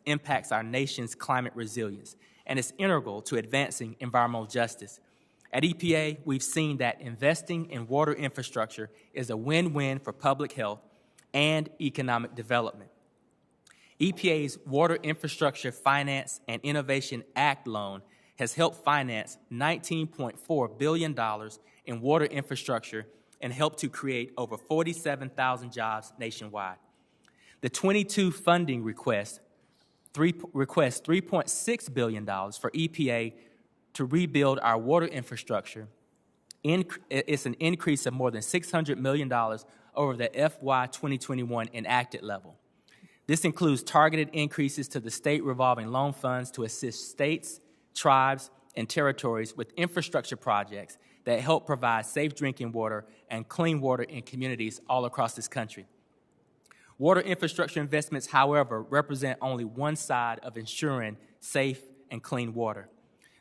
impacts our nation's climate resilience and is integral to advancing environmental justice. At EPA, we've seen that investing in water infrastructure is a win-win for public health and economic development. EPA's Water Infrastructure Finance and Innovation Act loan has helped finance $19.4 billion in water infrastructure and helped to create over 47,000 jobs nationwide. The 22 funding requests $3.6 billion for EPA to rebuild our water infrastructure. It's an increase of more than $600 million over the FY 2021 enacted level. This includes targeted increases to the state revolving loan funds to assist states, tribes, and territories with infrastructure projects that help provide safe drinking water and clean water in communities all across this country. Water infrastructure investments, however, represent only one side of ensuring safe and clean water.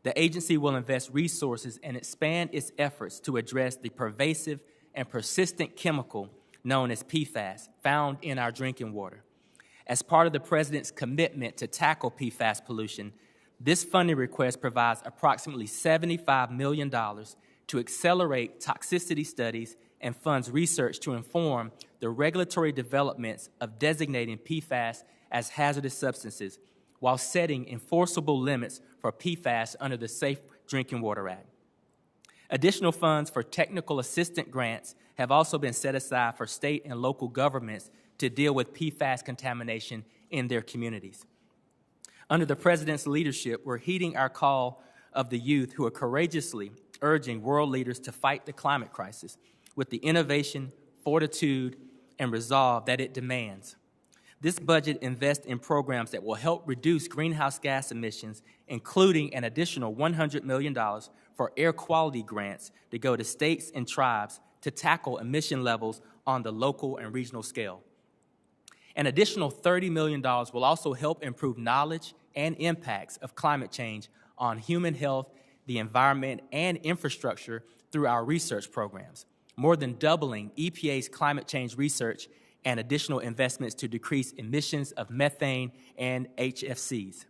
The agency will invest resources and expand its efforts to address the pervasive and persistent chemical known as PFAS found in our drinking water. As part of the President's commitment to tackle PFAS pollution, this funding request provides approximately $75 million to accelerate toxicity studies and funds research to inform the regulatory developments of designating PFAS as hazardous substances while setting enforceable limits for PFAS under the Safe Drinking Water Act. Additional funds for technical assistance grants have also been set aside for state and local governments to deal with PFAS contamination in their communities. Under the President's leadership, we're heeding our call of the youth who are courageously urging world leaders to fight the climate crisis with the innovation, fortitude, and resolve that it demands. This budget invests in programs that will help reduce greenhouse gas emissions, including an additional $100 million for air quality grants to go to states and tribes to tackle emission levels on the local and regional scale. An additional $30 million will also help improve knowledge and impacts of climate change on human health, the environment, and infrastructure through our research programs, more than doubling EPA's climate change research and additional investments to decrease emissions of methane and HFCs.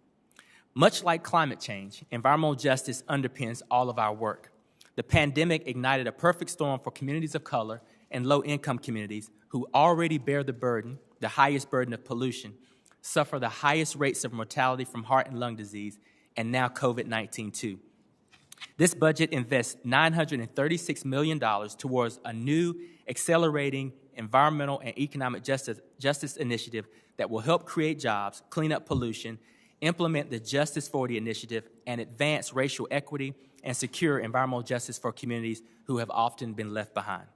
Much like climate change, environmental justice underpins all of our work. The pandemic ignited a perfect storm for communities of color and low-income communities who already bear the highest burden of pollution, suffer the highest rates of mortality from heart and lung disease, and now COVID-19 too. This budget invests $936 million towards a new accelerating environmental and economic justice initiative that will help create jobs, clean up pollution, implement the Justice 40 initiative, and advance racial equity and secure environmental justice for communities who have often been left behind.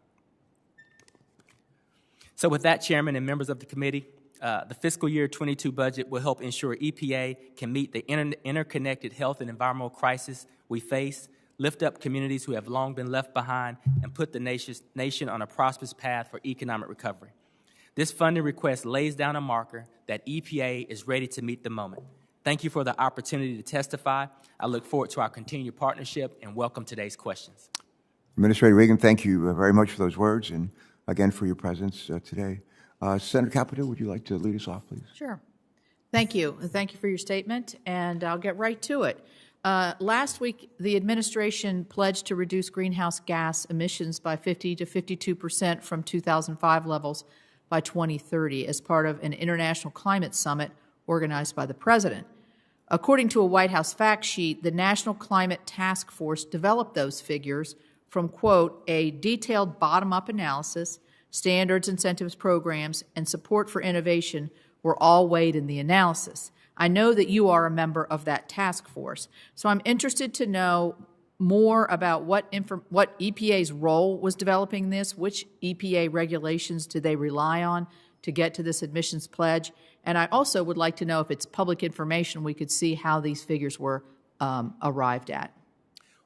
So with that, Chairman and members of the committee, the fiscal year 22 budget will help ensure EPA can meet the interconnected health and environmental crisis we face, lift up communities who have long been left behind, and put the nation on a prosperous path for economic recovery. This funding request lays down a marker that EPA is ready to meet the moment. Thank you for the opportunity to testify. I look forward to our continued partnership and welcome today's questions. Administrator Regan, thank you very much for those words and again for your presence today. Senator Capito, would you like to lead us off, please? Sure. Thank you. Thank you for your statement, and I'll get right to it. Last week, the administration pledged to reduce greenhouse gas emissions by 50 to 52% from 2005 levels by 2030 as part of an international climate summit organized by the President. According to a White House fact sheet, the National Climate Task Force developed those figures from, quote, a detailed bottom-up analysis, standards, incentives, programs, and support for innovation were all weighed in the analysis. I know that you are a member of that task force, so I'm interested to know more about what EPA's role was developing this, which EPA regulations do they rely on to get to this emissions pledge, and I also would like to know if it's public information we could see how these figures were arrived at.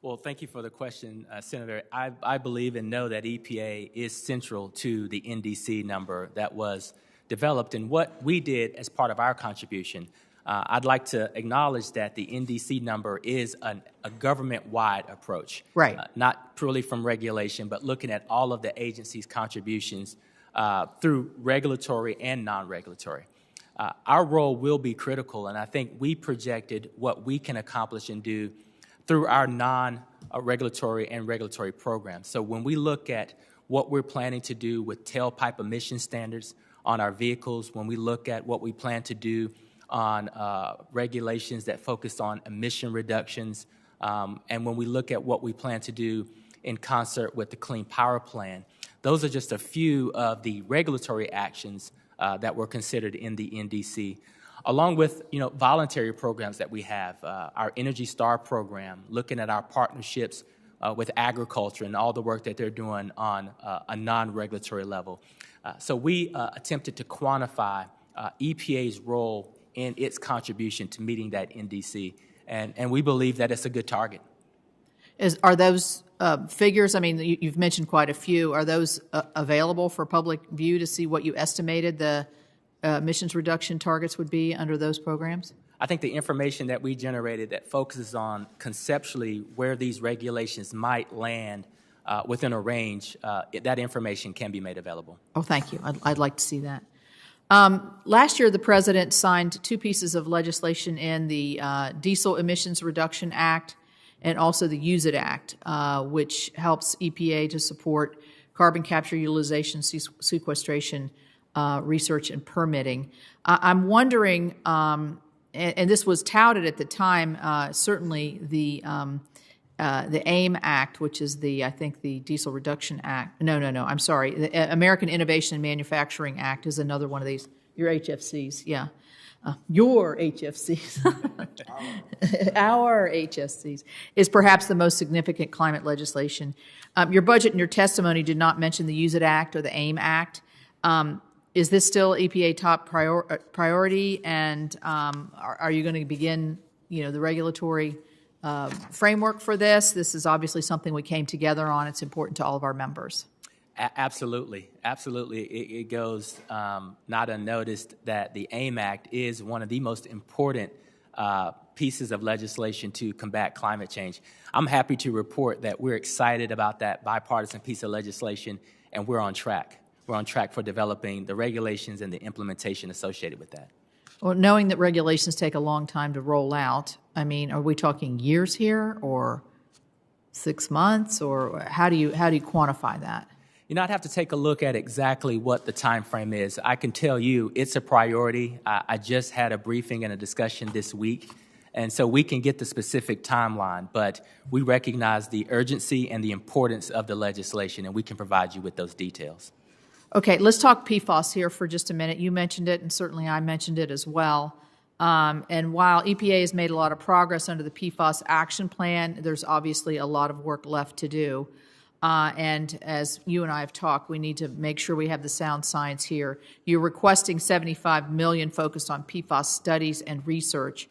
Well, thank you for the question, Senator. I believe and know that EPA is central to the NDC number that was developed and what we did as part of our contribution. I'd like to acknowledge that the NDC number is a government-wide approach. Right. Not purely from regulation, but looking at all of the agency's contributions through regulatory and non-regulatory. our role will be critical, and I think we projected what we can accomplish and do through our non-regulatory and regulatory programs. So when we look at what we're planning to do with tailpipe emission standards on our vehicles, when we look at what we plan to do on regulations that focus on emission reductions, and when we look at what we plan to do in concert with the Clean Power Plan, those are just a few of the regulatory actions that were considered in the NDC, along with voluntary programs that we have, our Energy Star program, looking at our partnerships with agriculture and all the work that they're doing on a non-regulatory level. So we attempted to quantify EPA's role in its contribution to meeting that NDC, and we believe that it's a good target. Are those figures, I mean, you've mentioned quite a few, are those available for public view to see what you estimated the emissions reduction targets would be under those programs? I think the information that we generated that focuses on conceptually where these regulations might land within a range, that information can be made available. Oh, thank you. I'd like to see that. Last year, the President signed two pieces of legislation in the Diesel Emissions Reduction Act and also the Use It Act, which helps EPA to support carbon capture, utilization, sequestration, research, and permitting. I'm wondering, and this was touted at the time, certainly the AIM Act, which is I think the Diesel Reduction Act. No, I'm sorry. The American Innovation and Manufacturing Act is another one of these. Your HFCs, yeah. Your HFCs, our HFCs, is perhaps the most significant climate legislation. Your budget and your testimony did not mention the Use It Act or the AIM Act. Is this still EPA top priority? And are you going to begin, the regulatory framework for this? This is obviously something we came together on. It's important to all of our members. Absolutely. It goes not unnoticed that the AIM Act is one of the most important pieces of legislation to combat climate change. I'm happy to report that we're excited about that bipartisan piece of legislation, and we're on track. We're on track for developing the regulations and the implementation associated with that. Well, knowing that regulations take a long time to roll out, I mean, are we talking years here or 6 months, or how do you quantify that? I'd have to take a look at exactly what the time frame is. I can tell you it's a priority. I just had a briefing and a discussion this week, and so we can get the specific timeline, but we recognize the urgency and the importance of the legislation, and we can provide you with those details. Okay, let's talk PFAS here for just a minute. You mentioned it, and certainly I mentioned it as well. And while EPA has made a lot of progress under the PFAS action plan, there's obviously a lot of work left to do. And as you and I have talked, we need to make sure we have the sound science here. You're requesting $75 million focused on PFAS studies and research.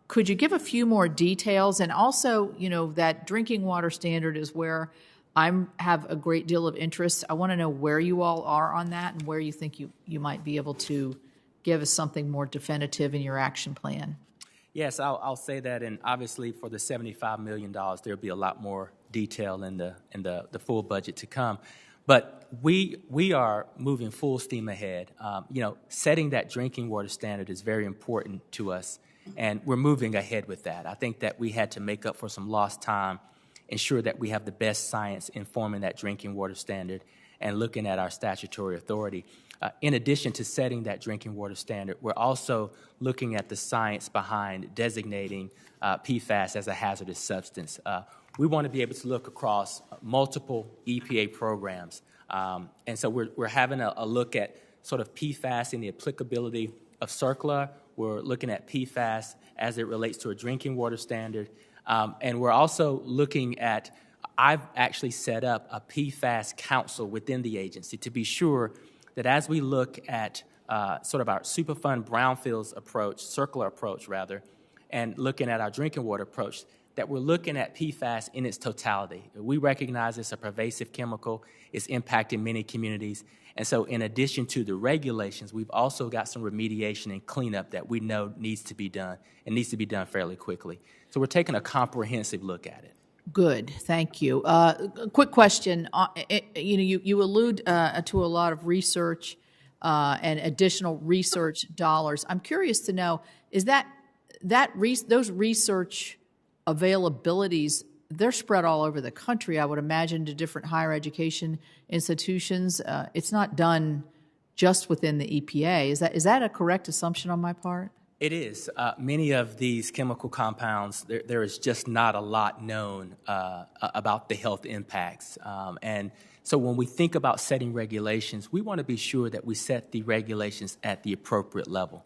Could you give a few more details? And also, that drinking water standard is where I have a great deal of interest. I want to know where you all are on that and where you think you might be able to give us something more definitive in your action plan. Yes, I'll say that, and obviously for the $75 million, there'll be a lot more detail in the full budget to come. But we are moving full steam ahead. Setting that drinking water standard is very important to us, and we're moving ahead with that. I think that we had to make up for some lost time, ensure that we have the best science informing that drinking water standard and looking at our statutory authority. In addition to setting that drinking water standard, we're also looking at the science behind designating PFAS as a hazardous substance. We want to be able to look across multiple EPA programs. And so we're having a look at sort of PFAS and the applicability of CERCLA. We're looking at PFAS as it relates to a drinking water standard. And we're also looking at, I've actually set up a PFAS council within the agency to be sure that as we look at sort of our Superfund brownfields approach, CERCLA approach rather, and looking at our drinking water approach, that we're looking at PFAS in its totality. We recognize it's a pervasive chemical. It's impacting many communities. And so in addition to the regulations, we've also got some remediation and cleanup that we know needs to be done, and needs to be done fairly quickly. So we're taking a comprehensive look at it. Good, thank you. A quick question. You allude to a lot of research and additional research dollars. I'm curious to know, is those research availabilities, they're spread all over the country, I would imagine, to different higher education institutions. It's not done just within the EPA. Is that a correct assumption on my part? It is. Many of these chemical compounds, there is just not a lot known about the health impacts. And so when we think about setting regulations, we want to be sure that we set the regulations at the appropriate level.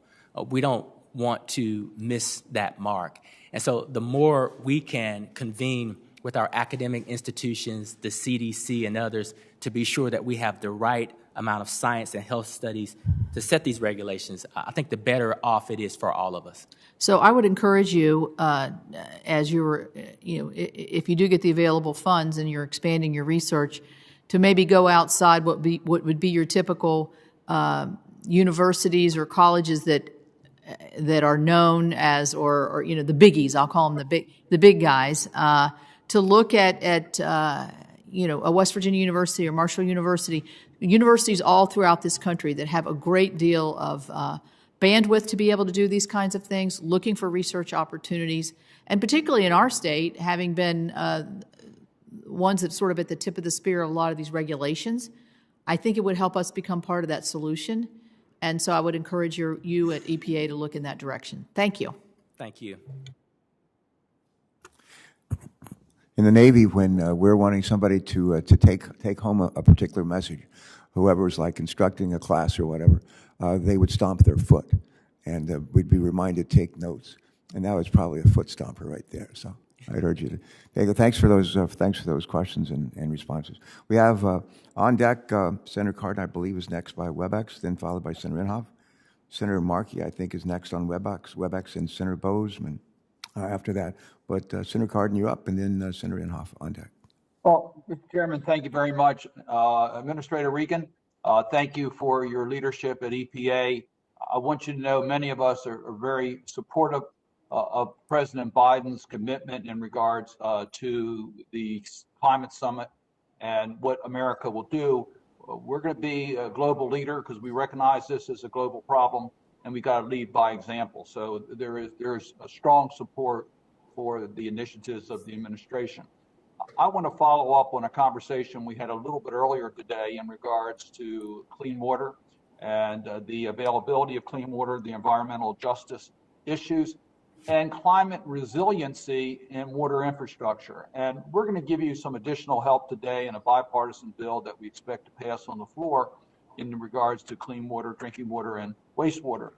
We don't want to miss that mark. And so the more we can convene with our academic institutions, the CDC and others, to be sure that we have the right amount of science and health studies to set these regulations, I think the better off it is for all of us. So I would encourage you, as you're, if you do get the available funds and you're expanding your research, to maybe go outside what would be your typical universities or colleges that are known as, or the biggies. I'll call them the big guys. To look at a West Virginia University or Marshall University, universities all throughout this country that have a great deal of bandwidth to be able to do these kinds of things, looking for research opportunities, and particularly in our state, having been ones that sort of at the tip of the spear of a lot of these regulations, I think it would help us become part of that solution. And so I would encourage you at EPA to look in that direction. Thank you. Thank you. In the Navy, when we're wanting somebody to take home a particular message, whoever was like instructing a class or whatever, they would stomp their foot, and we'd be reminded to take notes. And that was probably a foot stomper right there. So I'd urge you to take it. Thanks for those questions and responses. We have on deck Senator Cardin, I believe, is next by WebEx, then followed by Senator Inhofe. Senator Markey, I think, is next on WebEx, and Senator Bozeman after that. But Senator Cardin, you're up, and then Senator Inhofe on deck. Well, Mr. Chairman, thank you very much. Administrator Regan, thank you for your leadership at EPA. I want you to know many of us are very supportive of President Biden's commitment in regards to the climate summit and what America will do. We're going to be a global leader because we recognize this as a global problem, and we got to lead by example. So there's a strong support for the initiatives of the administration. I want to follow up on a conversation we had a little bit earlier today in regards to clean water and the availability of clean water, the environmental justice issues, and climate resiliency in water infrastructure. And we're going to give you some additional help today in a bipartisan bill that we expect to pass on the floor in regards to clean water, drinking water, and wastewater.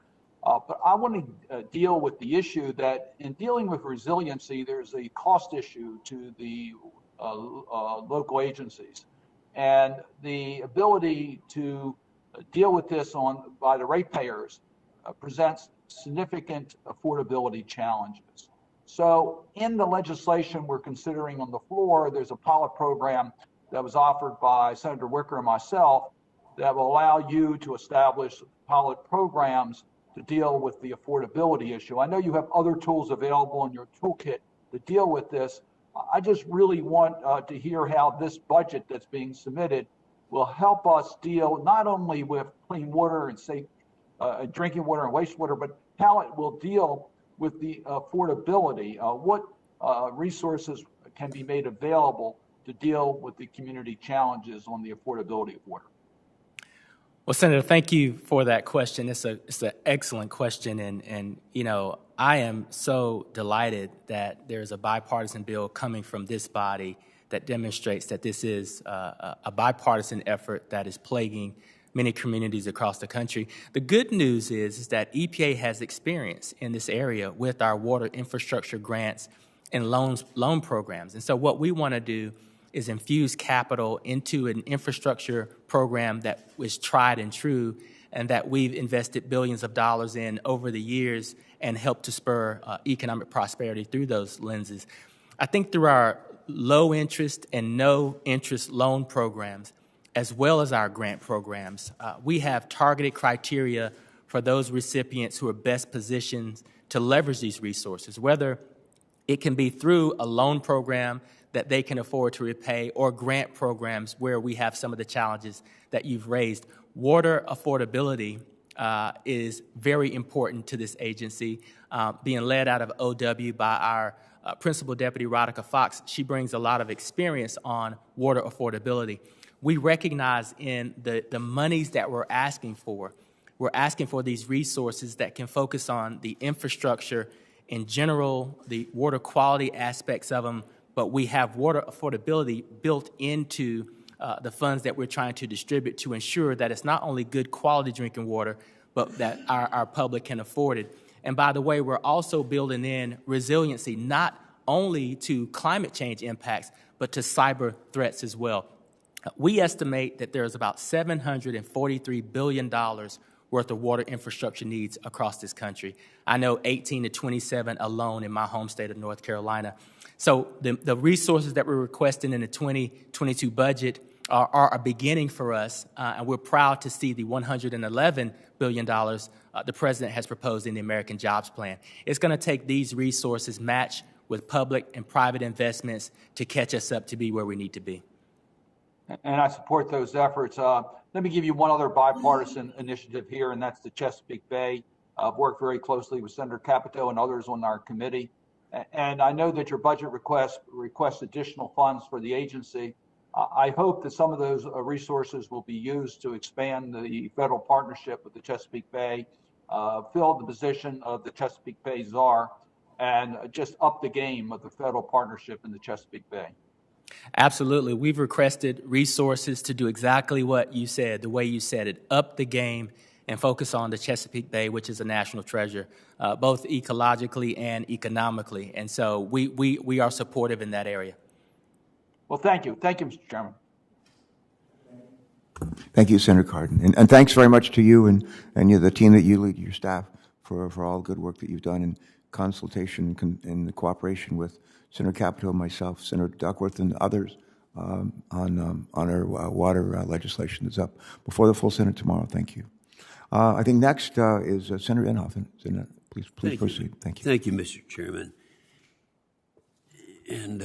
But I want to deal with the issue that in dealing with resiliency, there's a cost issue to the local agencies. And the ability to deal with this by the ratepayers presents significant affordability challenges. So in the legislation we're considering on the floor, there's a pilot program that was offered by Senator Wicker and myself that will allow you to establish pilot programs to deal with the affordability issue. I know you have other tools available in your toolkit to deal with this. I just really want to hear how this budget that's being submitted will help us deal not only with clean water and safe drinking water and wastewater, but how it will deal with the affordability. What resources can be made available to deal with the community challenges on the affordability of water? Well, Senator, thank you for that question. It's an excellent question, and I am so delighted that there's a bipartisan bill coming from this body that demonstrates that this is a bipartisan effort that is plaguing many communities across the country. The good news is that EPA has experience in this area with our water infrastructure grants and loan programs. And so what we want to do is infuse capital into an infrastructure program that was tried and true and that we've invested billions of dollars in over the years and helped to spur economic prosperity through those lenses. I think through our low interest and no interest loan programs, as well as our grant programs, we have targeted criteria for those recipients who are best positioned to leverage these resources, whether it can be through a loan program that they can afford to repay or grant programs where we have some of the challenges that you've raised. water affordability is very important to this agency, being led out of OW by our Principal Deputy Rodica Fox. She brings a lot of experience on water affordability. We recognize in the monies that we're asking for these resources that can focus on the infrastructure in general, the water quality aspects of them, but we have water affordability built into the funds that we're trying to distribute to ensure that it's not only good quality drinking water, but that our public can afford it. And by the way, we're also building in resiliency, not only to climate change impacts, but to cyber threats as well. We estimate that there's about $743 billion worth of water infrastructure needs across this country. I know 18 to 27 alone in my home state of North Carolina. So the resources that we're requesting in the 2022 budget are a beginning for us, and we're proud to see the $111 billion the President has proposed in the American Jobs Plan. It's going to take these resources matched with public and private investments to catch us up to be where we need to be. And I support those efforts. Let me give you one other bipartisan initiative here, and that's the Chesapeake Bay. I've worked very closely with Senator Capito and others on our committee. And I know that your budget requests additional funds for the agency. I hope that some of those resources will be used to expand the federal partnership with the Chesapeake Bay, fill the position of the Chesapeake Bay Czar, and just up the game of the federal partnership in the Chesapeake Bay. Absolutely. We've requested resources to do exactly what you said, the way you said it, up the game and focus on the Chesapeake Bay, which is a national treasure, both ecologically and economically. And so we are supportive in that area. Well, thank you. Thank you, Mr. Chairman. Thank you, Senator Cardin. And thanks very much to you and the team that you lead, your staff, for all the good work that you've done in consultation and cooperation with Senator Capito, myself, Senator Duckworth, and others on our water legislation that's up before the full Senate tomorrow. Thank you. I think next is Senator Ian Hoffman. Senator, please proceed. Thank you. Thank you, Mr. Chairman. And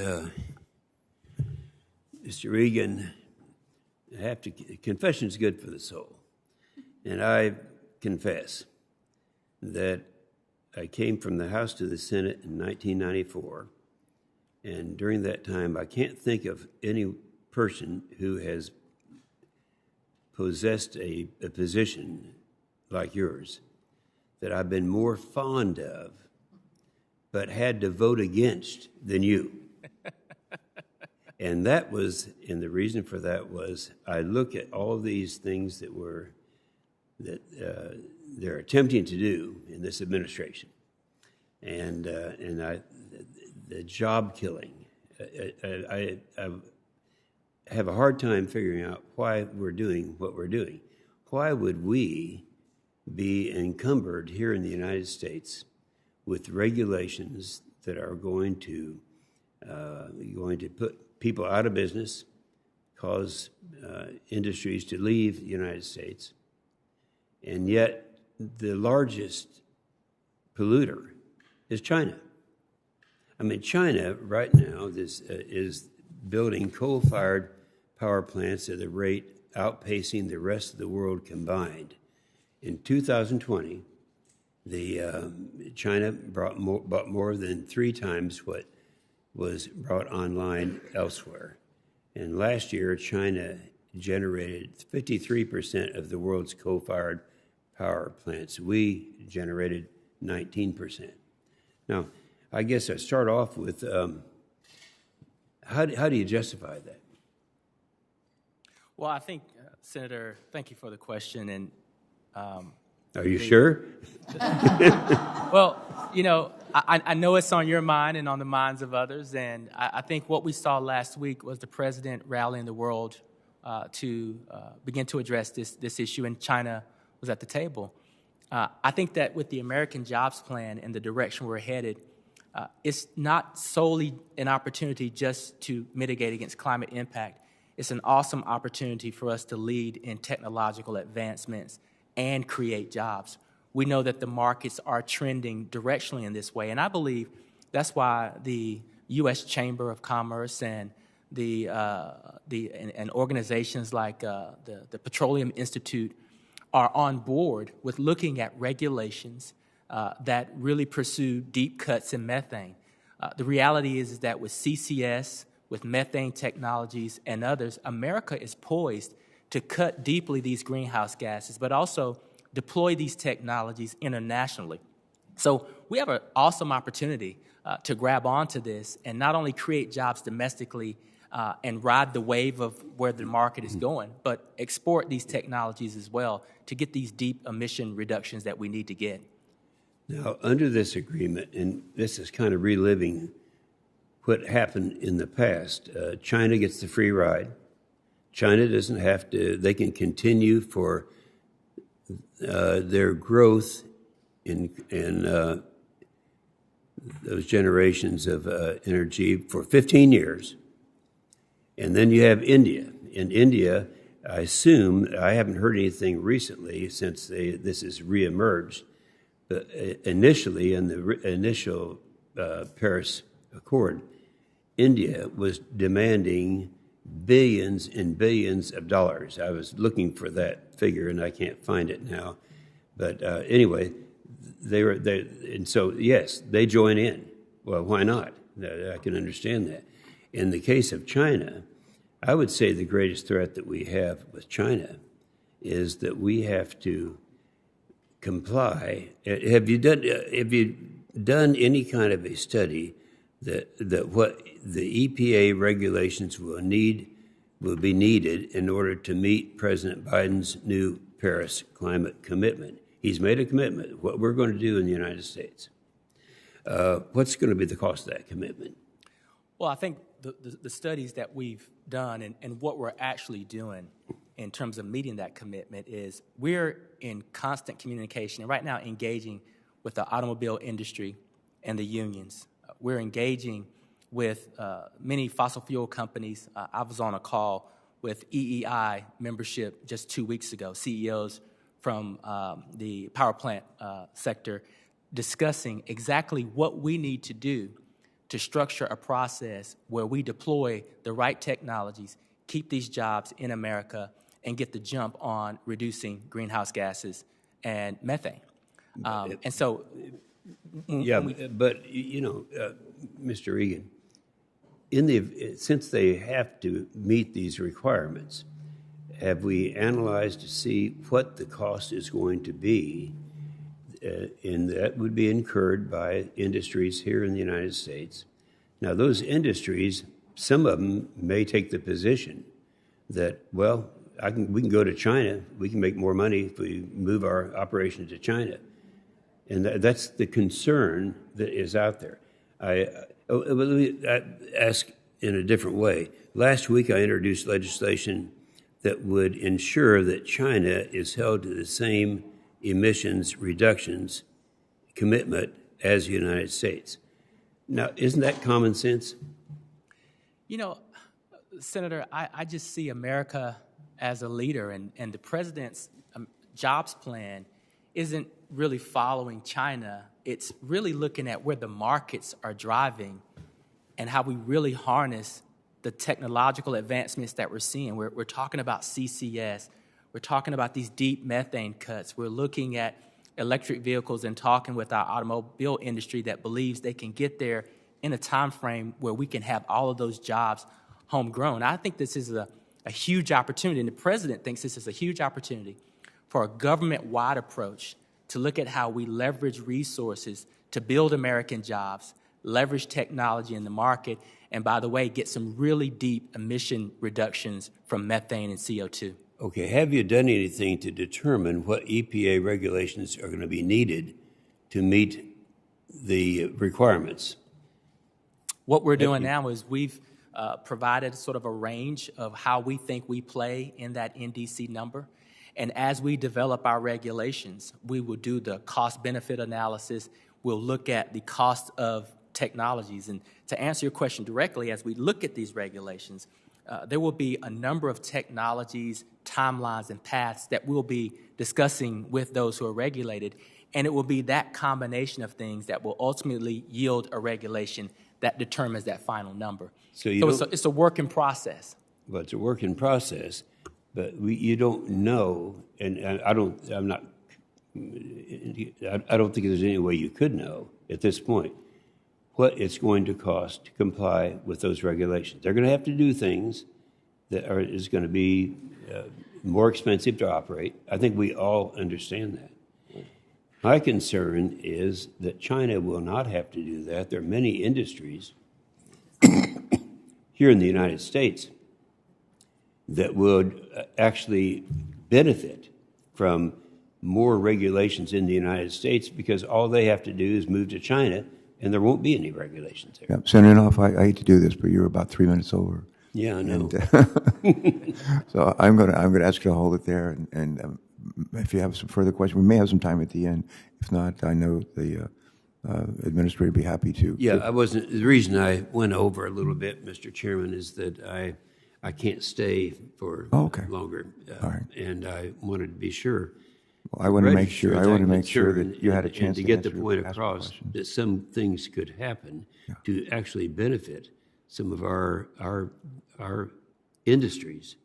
Mr. Regan, confession is good for the soul. And I confess that I came from the House to the Senate in 1994. And during that time, I can't think of any person who has possessed a position like yours that I've been more fond of, but had to vote against than you. And the reason for that was I look at all these things that they're attempting to do in this administration, and the job killing. I have a hard time figuring out why we're doing what we're doing. Why would we be encumbered here in the United States with regulations that are going to put people out of business, cause industries to leave the United States, and yet the largest polluter is China? I mean, China right now is building coal-fired power plants at a rate outpacing the rest of the world combined. In 2020, China bought more than 3 times what was brought online elsewhere. And last year, China generated 53% of the world's coal-fired power plants. We generated 19%. Now, I guess I start off with how do you justify that? Well, I think, Senator, thank you for the question. And are you sure? Well, you know, I know it's on your mind and on the minds of others. And I think what we saw last week was the president rallying the world to begin to address this issue, and China was at the table. I think that with the American Jobs Plan and the direction we're headed, it's not solely an opportunity just to mitigate against climate impact. It's an awesome opportunity for us to lead in technological advancements and create jobs. We know that the markets are trending directionally in this way, and I believe that's why the U.S. Chamber of Commerce and and organizations like the Petroleum Institute are on board with looking at regulations that really pursue deep cuts in methane. The reality is that with CCS, with methane technologies and others, America is poised to cut deeply these greenhouse gases, but also deploy these technologies internationally. So we have an awesome opportunity to grab onto this and not only create jobs domestically and ride the wave of where the market is going, but export these technologies as well to get these deep emission reductions that we need to get. Now, under this agreement, and this is kind of reliving what happened in the past, China gets the free ride. China doesn't have to, they can continue for their growth in those generations of energy for 15 years. And then you have India. In India, I assume, I haven't heard anything recently since this has reemerged, but initially in the initial Paris Accord, India was demanding billions and billions of dollars. I was looking for that figure and I can't find it now. But anyway, and so yes, they join in. Well, why not? I can understand that. In the case of China, I would say the greatest threat that we have with China is that we have to comply. Have you done any kind of a study that what the EPA regulations will be needed in order to meet President Biden's new Paris climate commitment? He's made a commitment, what we're going to do in the United States. What's going to be the cost of that commitment? Well, I think the studies that we've done and what we're actually doing in terms of meeting that commitment is we're in constant communication and right now engaging with the automobile industry and the unions. We're engaging with many fossil fuel companies. I was on a call with EEI membership just 2 weeks ago, CEOs from the power plant sector, discussing exactly what we need to do to structure a process where we deploy the right technologies, keep these jobs in America, and get the jump on reducing greenhouse gases and methane. And so... but you know, Mr. Egan, since they have to meet these requirements, have we analyzed to see what the cost is going to be, and that would be incurred by industries here in the United States? Now, those industries, some of them may take the position that, well, we can go to China, we can make more money if we move our operation to China. And that's the concern that is out there. Let me ask in a different way. Last week, I introduced legislation that would ensure that China is held to the same emissions reductions commitment as the United States. Now, isn't that common sense? You know, Senator, I just see America as a leader, and the president's jobs plan isn't really following China. It's really looking at where the markets are driving and how we really harness the technological advancements that we're seeing. We're talking about CCS. We're talking about these deep methane cuts. We're looking at electric vehicles and talking with our automobile industry that believes they can get there in a time frame where we can have all of those jobs homegrown. I think this is a huge opportunity, and the president thinks this is a huge opportunity for a government-wide approach to look at how we leverage resources to build American jobs, leverage technology in the market, and by the way, get some really deep emission reductions from methane and CO2. Okay, have you done anything to determine what EPA regulations are going to be needed to meet the requirements? What we're doing now is we've provided sort of a range of how we think we play in that NDC number. And as we develop our regulations, we will do the cost-benefit analysis. We'll look at the cost of technologies. And to answer your question directly, as we look at these regulations, there will be a number of technologies, timelines, and paths that we'll be discussing with those who are regulated. And it will be that combination of things that will ultimately yield a regulation that determines that final number. So it's a work in process. Well, it's a work in process. but you don't know, and I don't think there's any way you could know at this point what it's going to cost to comply with those regulations. They're going to have to do things that is going to be more expensive to operate. I think we all understand that. My concern is that China will not have to do that. There are many industries here in the United States that would actually benefit from more regulations in the United States because all they have to do is move to China and there won't be any regulations there. Yeah, Senator Inhofe, I hate to do this, but you're about 3 minutes over. Yeah, I know. And, so I'm going to ask you to hold it there, and if you have some further questions, we may have some time at the end. If not, I know the administrator would be happy to. Yeah, the reason I went over a little bit, Mr. Chairman, is that I can't stay for longer. All right. And I wanted to be sure. Well, I want to make sure. That you had a chance to get the point across that some things could happen to actually benefit some of our industries,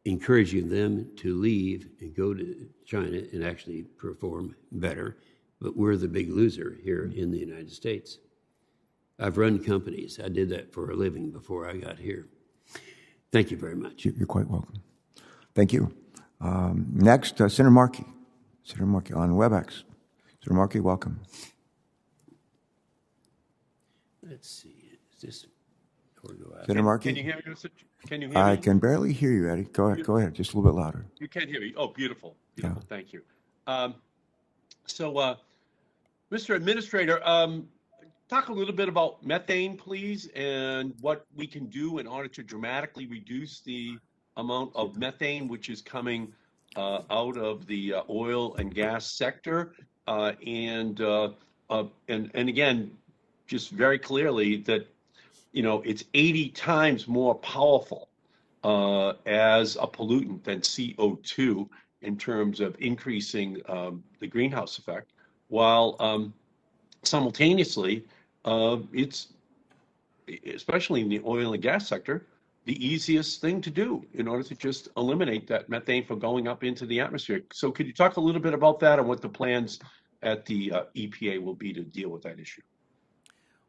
encouraging them to leave and go to China and actually perform better. But we're the big loser here in the United States. I've run companies. I did that for a living before I got here. Thank you very much. You're quite welcome. Thank you. Next, Senator Markey. Senator Markey on WebEx. Senator Markey, welcome. Let's see. Is this or go out? Senator Markey? Can you hear me? Can you hear me? I can barely hear you, Eddie. Go ahead. Just a little bit louder. You can't hear me. Oh, beautiful. Beautiful. Yeah. Thank you. Mr. Administrator, talk a little bit about methane, please, and what we can do in order to dramatically reduce the amount of methane which is coming out of the oil and gas sector, and again, just very clearly that it's 80 times more powerful as a pollutant than CO2 in terms of increasing the greenhouse effect, while simultaneously it's, especially in the oil and gas sector, the easiest thing to do in order to just eliminate that methane from going up into the atmosphere. So could you talk a little bit about that and what the plans at the EPA will be to deal with that issue?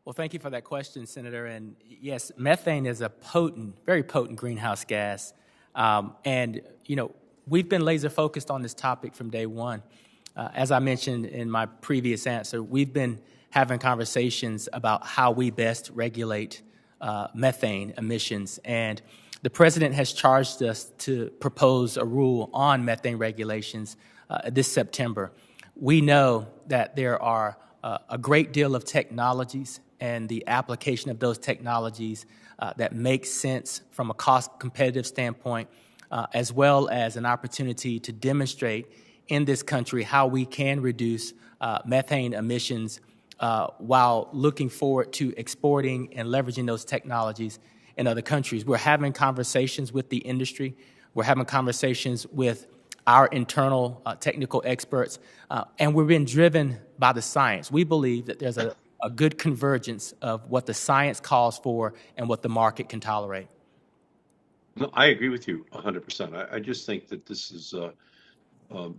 Well, thank you for that question, Senator. And yes, methane is a very potent greenhouse gas. And we've been laser focused on this topic from day one. As I mentioned in my previous answer, we've been having conversations about how we best regulate methane emissions. And the president has charged us to propose a rule on methane regulations this September. We know that there are a great deal of technologies and the application of those technologies that make sense from a cost competitive standpoint, as well as an opportunity to demonstrate in this country how we can reduce methane emissions while looking forward to exporting and leveraging those technologies in other countries. We're having conversations with the industry. We're having conversations with our internal technical experts, and we're being driven by the science. We believe that there's a good convergence of what the science calls for and what the market can tolerate. No, I agree with you 100%. I just think that this is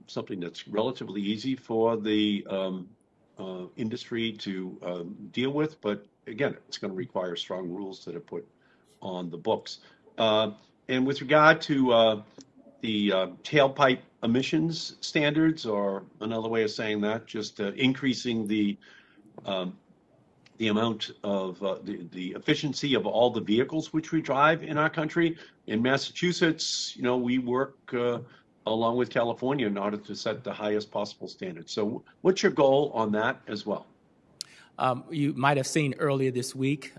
something that's relatively easy for the industry to deal with, but again, it's going to require strong rules that are put on the books. And with regard to the tailpipe emissions standards, or another way of saying that, just increasing the amount of the efficiency of all the vehicles which we drive in our country. In Massachusetts, we work along with California in order to set the highest possible standards. So what's your goal on that as well? You might have seen earlier this week,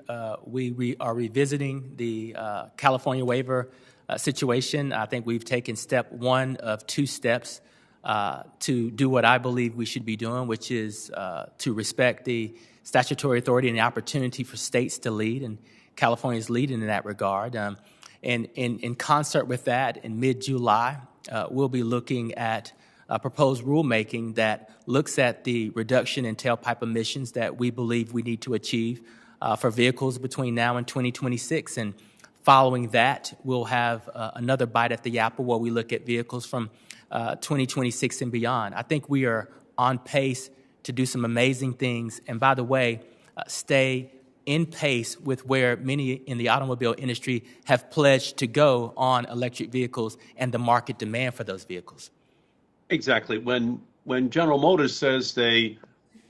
we are revisiting the California waiver situation. I think we've taken step one of two steps to do what I believe we should be doing, which is to respect the statutory authority and the opportunity for states to lead, and California's leading in that regard. And in concert with that, in mid-July, we'll be looking at proposed rulemaking that looks at the reduction in tailpipe emissions that we believe we need to achieve for vehicles between now and 2026. And Following that, we'll have another bite at the apple where we look at vehicles from 2026 and beyond. I think we are on pace to do some amazing things, and by the way, stay in pace with where many in the automobile industry have pledged to go on electric vehicles and the market demand for those vehicles. Exactly. When General Motors says they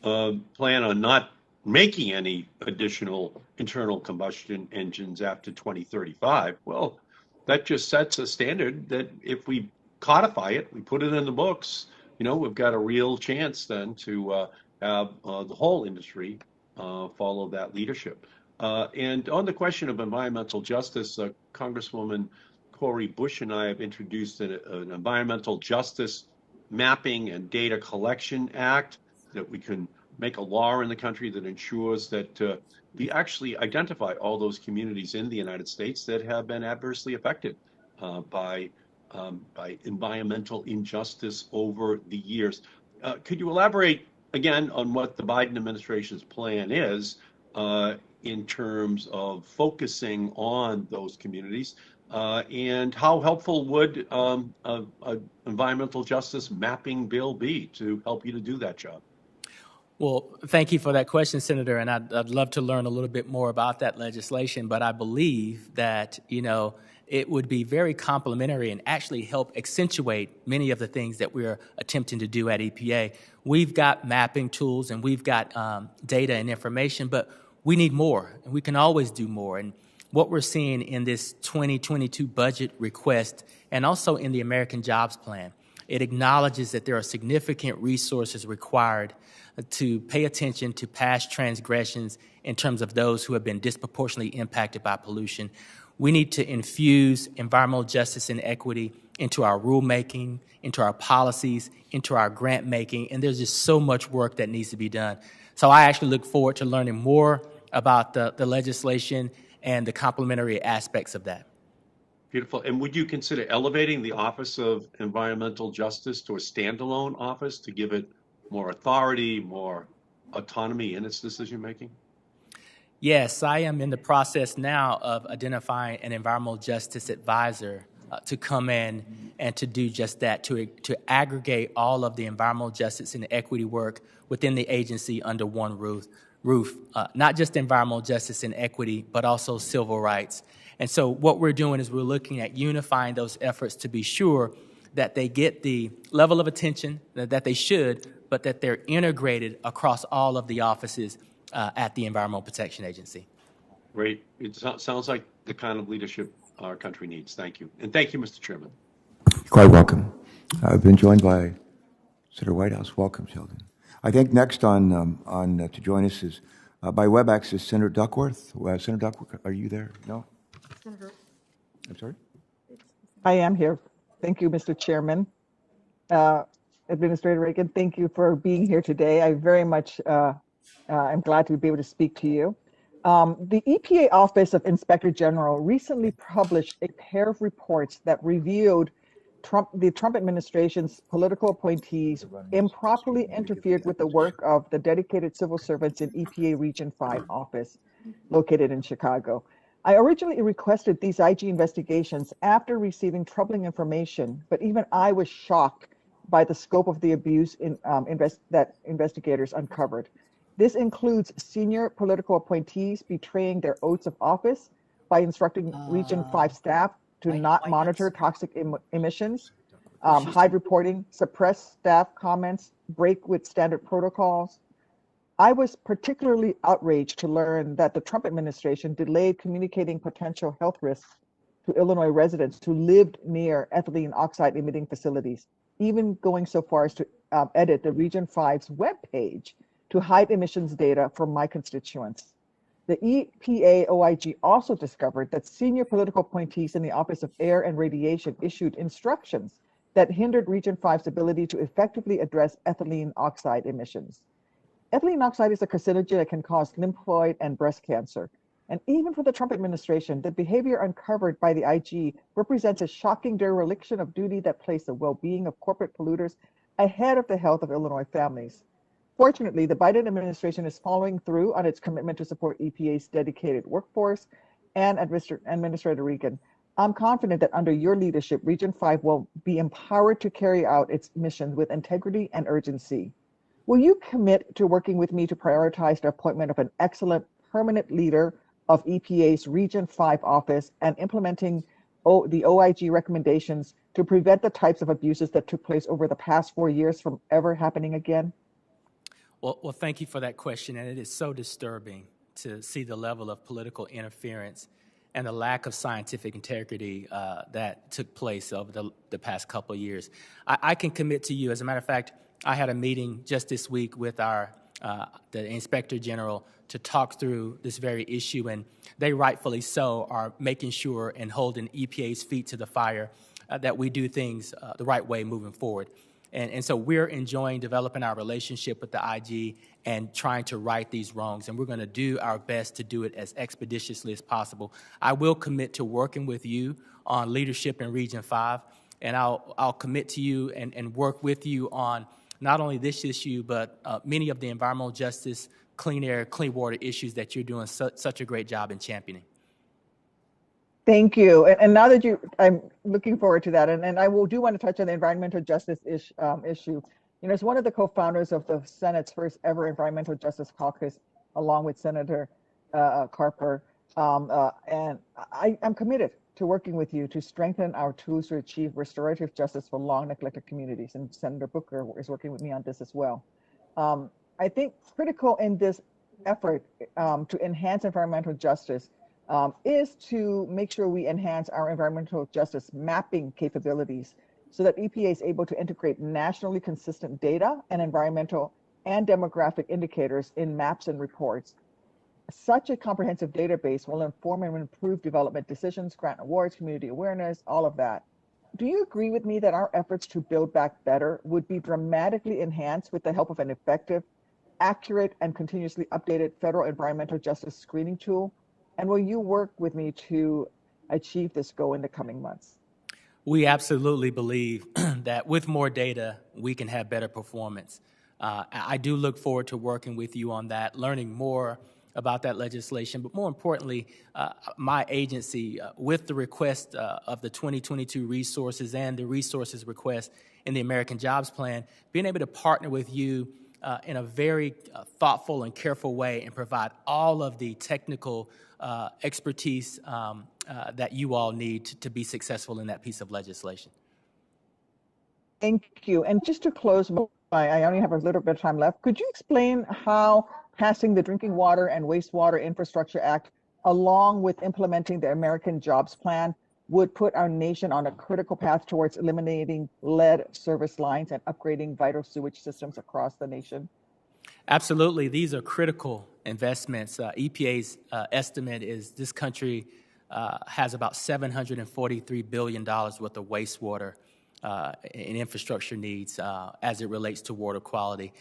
plan on not making any additional internal combustion engines after 2035, well, that just sets a standard that if we codify it, we put it in the books, we've got a real chance then to have the whole industry follow that leadership. And on the question of environmental justice, Congresswoman Cori Bush and I have introduced an environmental justice mapping and data collection act that we can make a law in the country that ensures that we actually identify all those communities in the United States that have been adversely affected by environmental injustice over the years. Could you elaborate again on what the Biden administration's plan is in terms of focusing on those communities? And how helpful would an environmental justice mapping bill be to help you to do that job? Well, thank you for that question, Senator, and I'd love to learn a little bit more about that legislation, but I believe that, it would be very complementary and actually help accentuate many of the things that we're attempting to do at EPA. We've got mapping tools and we've got data and information, but we need more, and we can always do more. And what we're seeing in this 2022 budget request and also in the American Jobs Plan, it acknowledges that there are significant resources required to pay attention to past transgressions in terms of those who have been disproportionately impacted by pollution. We need to infuse environmental justice and equity into our rulemaking, into our policies, into our grant making, and there's just so much work that needs to be done. So I actually look forward to learning more about the legislation and the complementary aspects of that. Beautiful. And would you consider elevating the Office of Environmental Justice to a standalone office to give it more authority, more autonomy in its decision making? Yes, I am in the process now of identifying an environmental justice advisor to come in and to do just that, to aggregate all of the environmental justice and equity work within the agency under one roof, not just environmental justice and equity, but also civil rights. And so what we're doing is we're looking at unifying those efforts to be sure that they get the level of attention that they should, but that they're integrated across all of the offices at the Environmental Protection Agency. Great. It sounds like the kind of leadership our country needs. Thank you. And thank you, Mr. Chairman. You're quite welcome. I've been joined by Senator Whitehouse. Welcome, Sheldon. I think next to join us is by WebEx is Senator Duckworth. Senator Duckworth, are you there? No? Senator. I'm sorry? I am here. Thank you, Mr. Chairman. Administrator Reagan, thank you for being here today. I very much am glad to be able to speak to you. The EPA Office of Inspector General recently published a pair of reports that revealed the Trump administration's political appointees improperly interfered with the work of the dedicated civil servants in EPA Region 5 office located in Chicago. I originally requested these IG investigations after receiving troubling information, but even I was shocked by the scope of the abuse that investigators uncovered. This includes senior political appointees betraying their oaths of office by instructing Region 5 staff to not monitor toxic emissions, hide reporting, suppress staff comments, break with standard protocols. I was particularly outraged to learn that the Trump administration delayed communicating potential health risks to Illinois residents who lived near ethylene oxide emitting facilities, even going so far as to edit the Region 5's webpage to hide emissions data from my constituents. The EPA OIG also discovered that senior political appointees in the Office of Air and Radiation issued instructions that hindered Region 5's ability to effectively address ethylene oxide emissions. Ethylene oxide is a carcinogen that can cause lymphoid and breast cancer. And even for the Trump administration, the behavior uncovered by the IG represents a shocking dereliction of duty that placed the well-being of corporate polluters ahead of the health of Illinois families. Fortunately, the Biden administration is following through on its commitment to support EPA's dedicated workforce and Administrator Regan. I'm confident that under your leadership, Region 5 will be empowered to carry out its mission with integrity and urgency. Will you commit to working with me to prioritize the appointment of an excellent permanent leader of EPA's Region 5 office and implementing the OIG recommendations to prevent the types of abuses that took place over the past 4 years from ever happening again? Well, thank you for that question, and it is so disturbing to see the level of political interference and the lack of scientific integrity that took place over the past couple of years. I can commit to you. As a matter of fact, I had a meeting just this week with the Inspector General to talk through this very issue, and they rightfully so are making sure and holding EPA's feet to the fire that we do things the right way moving forward. And so we're enjoying developing our relationship with the IG and trying to right these wrongs, and we're going to do our best to do it as expeditiously as possible. I will commit to working with you on leadership in Region 5, and I'll commit to you and work with you on not only this issue, but many of the environmental justice, clean air, clean water issues that you're doing such a great job in championing. Thank you. And now that I'm looking forward to that. And I do want to touch on the environmental justice issue. You know, as one of the co-founders of the Senate's first ever Environmental Justice Caucus, along with Senator Carper, and I'm committed to working with you to strengthen our tools to achieve restorative justice for long neglected communities. And Senator Booker is working with me on this as well. I think critical in this effort to enhance environmental justice is to make sure we enhance our environmental justice mapping capabilities so that EPA is able to integrate nationally consistent data and environmental and demographic indicators in maps and reports. Such a comprehensive database will inform and improve development decisions, grant awards, community awareness, all of that. Do you agree with me that our efforts to build back better would be dramatically enhanced with the help of an effective, accurate, and continuously updated federal environmental justice screening tool? And will you work with me to achieve this goal in the coming months? We absolutely believe that with more data, we can have better performance. I do look forward to working with you on that, learning more about that legislation, but more importantly, my agency, with the request of the 2022 resources and the resources request in the American Jobs Plan, being able to partner with you in a very thoughtful and careful way and provide all of the technical expertise that you all need to be successful in that piece of legislation. Thank you. And just to close, I only have a little bit of time left. Could you explain how passing the Drinking Water and Wastewater Infrastructure Act, along with implementing the American Jobs Plan, would put our nation on a critical path towards eliminating lead service lines and upgrading vital sewage systems across the nation? Absolutely. These are critical investments. EPA's estimate is this country has about $743 billion worth of wastewater and infrastructure needs as it relates to water quality.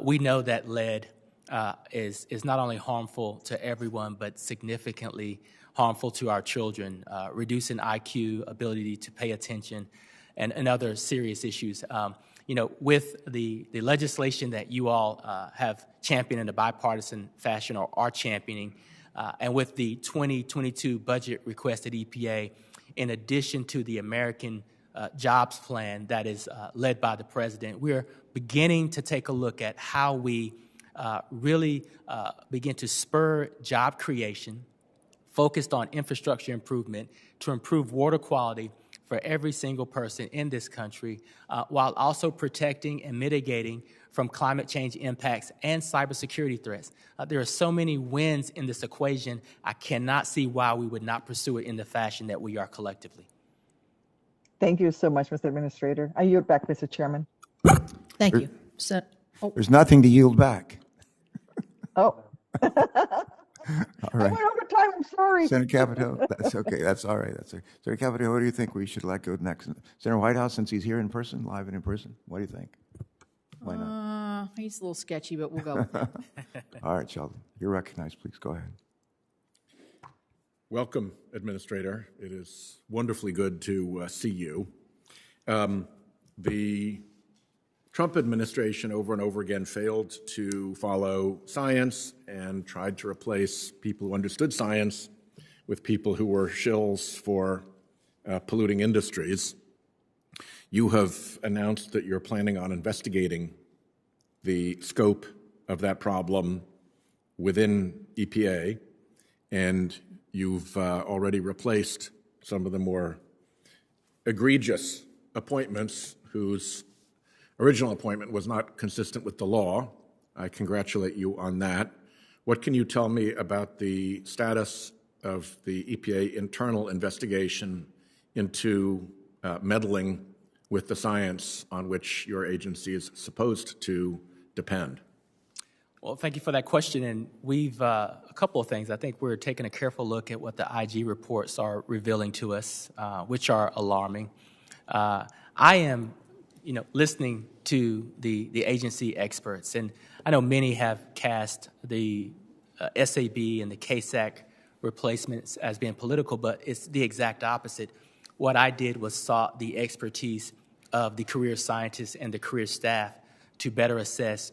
We know that lead is not only harmful to everyone, but significantly harmful to our children, reducing IQ, ability to pay attention, and other serious issues. You know, with the legislation that you all have championed in a bipartisan fashion or are championing, and with the 2022 budget request at EPA, in addition to the American Jobs Plan that is led by the President, we're beginning to take a look at how we really begin to spur job creation focused on infrastructure improvement to improve water quality for every single person in this country, while also protecting and mitigating from climate change impacts and cybersecurity threats. There are so many wins in this equation, I cannot see why we would not pursue it in the fashion that we are collectively. Thank you so much, Mr. Administrator. I yield back, Mr. Chairman. Thank you. There's nothing to yield back. Oh. All right. I went over time. I'm sorry. Senator Capito, that's okay. That's all right. That's okay. Senator Capito, what do you think we should let go next? Senator Whitehouse, since he's here in person, live and in person, what do you think? Why not? He's a little sketchy, but we'll go with it. All right, Sheldon, you're recognized. Please go ahead. Welcome, Administrator. It is wonderfully good to see you. The Trump administration over and over again failed to follow science and tried to replace people who understood science with people who were shills for polluting industries. You have announced that you're planning on investigating the scope of that problem within EPA, and you've already replaced some of the more egregious appointments whose original appointment was not consistent with the law. I congratulate you on that. What can you tell me about the status of the EPA internal investigation into meddling with the science on which your agency is supposed to depend? Well, thank you for that question. And we've a couple of things. I think we're taking a careful look at what the IG reports are revealing to us, which are alarming. I am, listening to the agency experts, and I know many have cast the SAB and the KSAC replacements as being political, but it's the exact opposite. What I did was sought the expertise of the career scientists and the career staff to better assess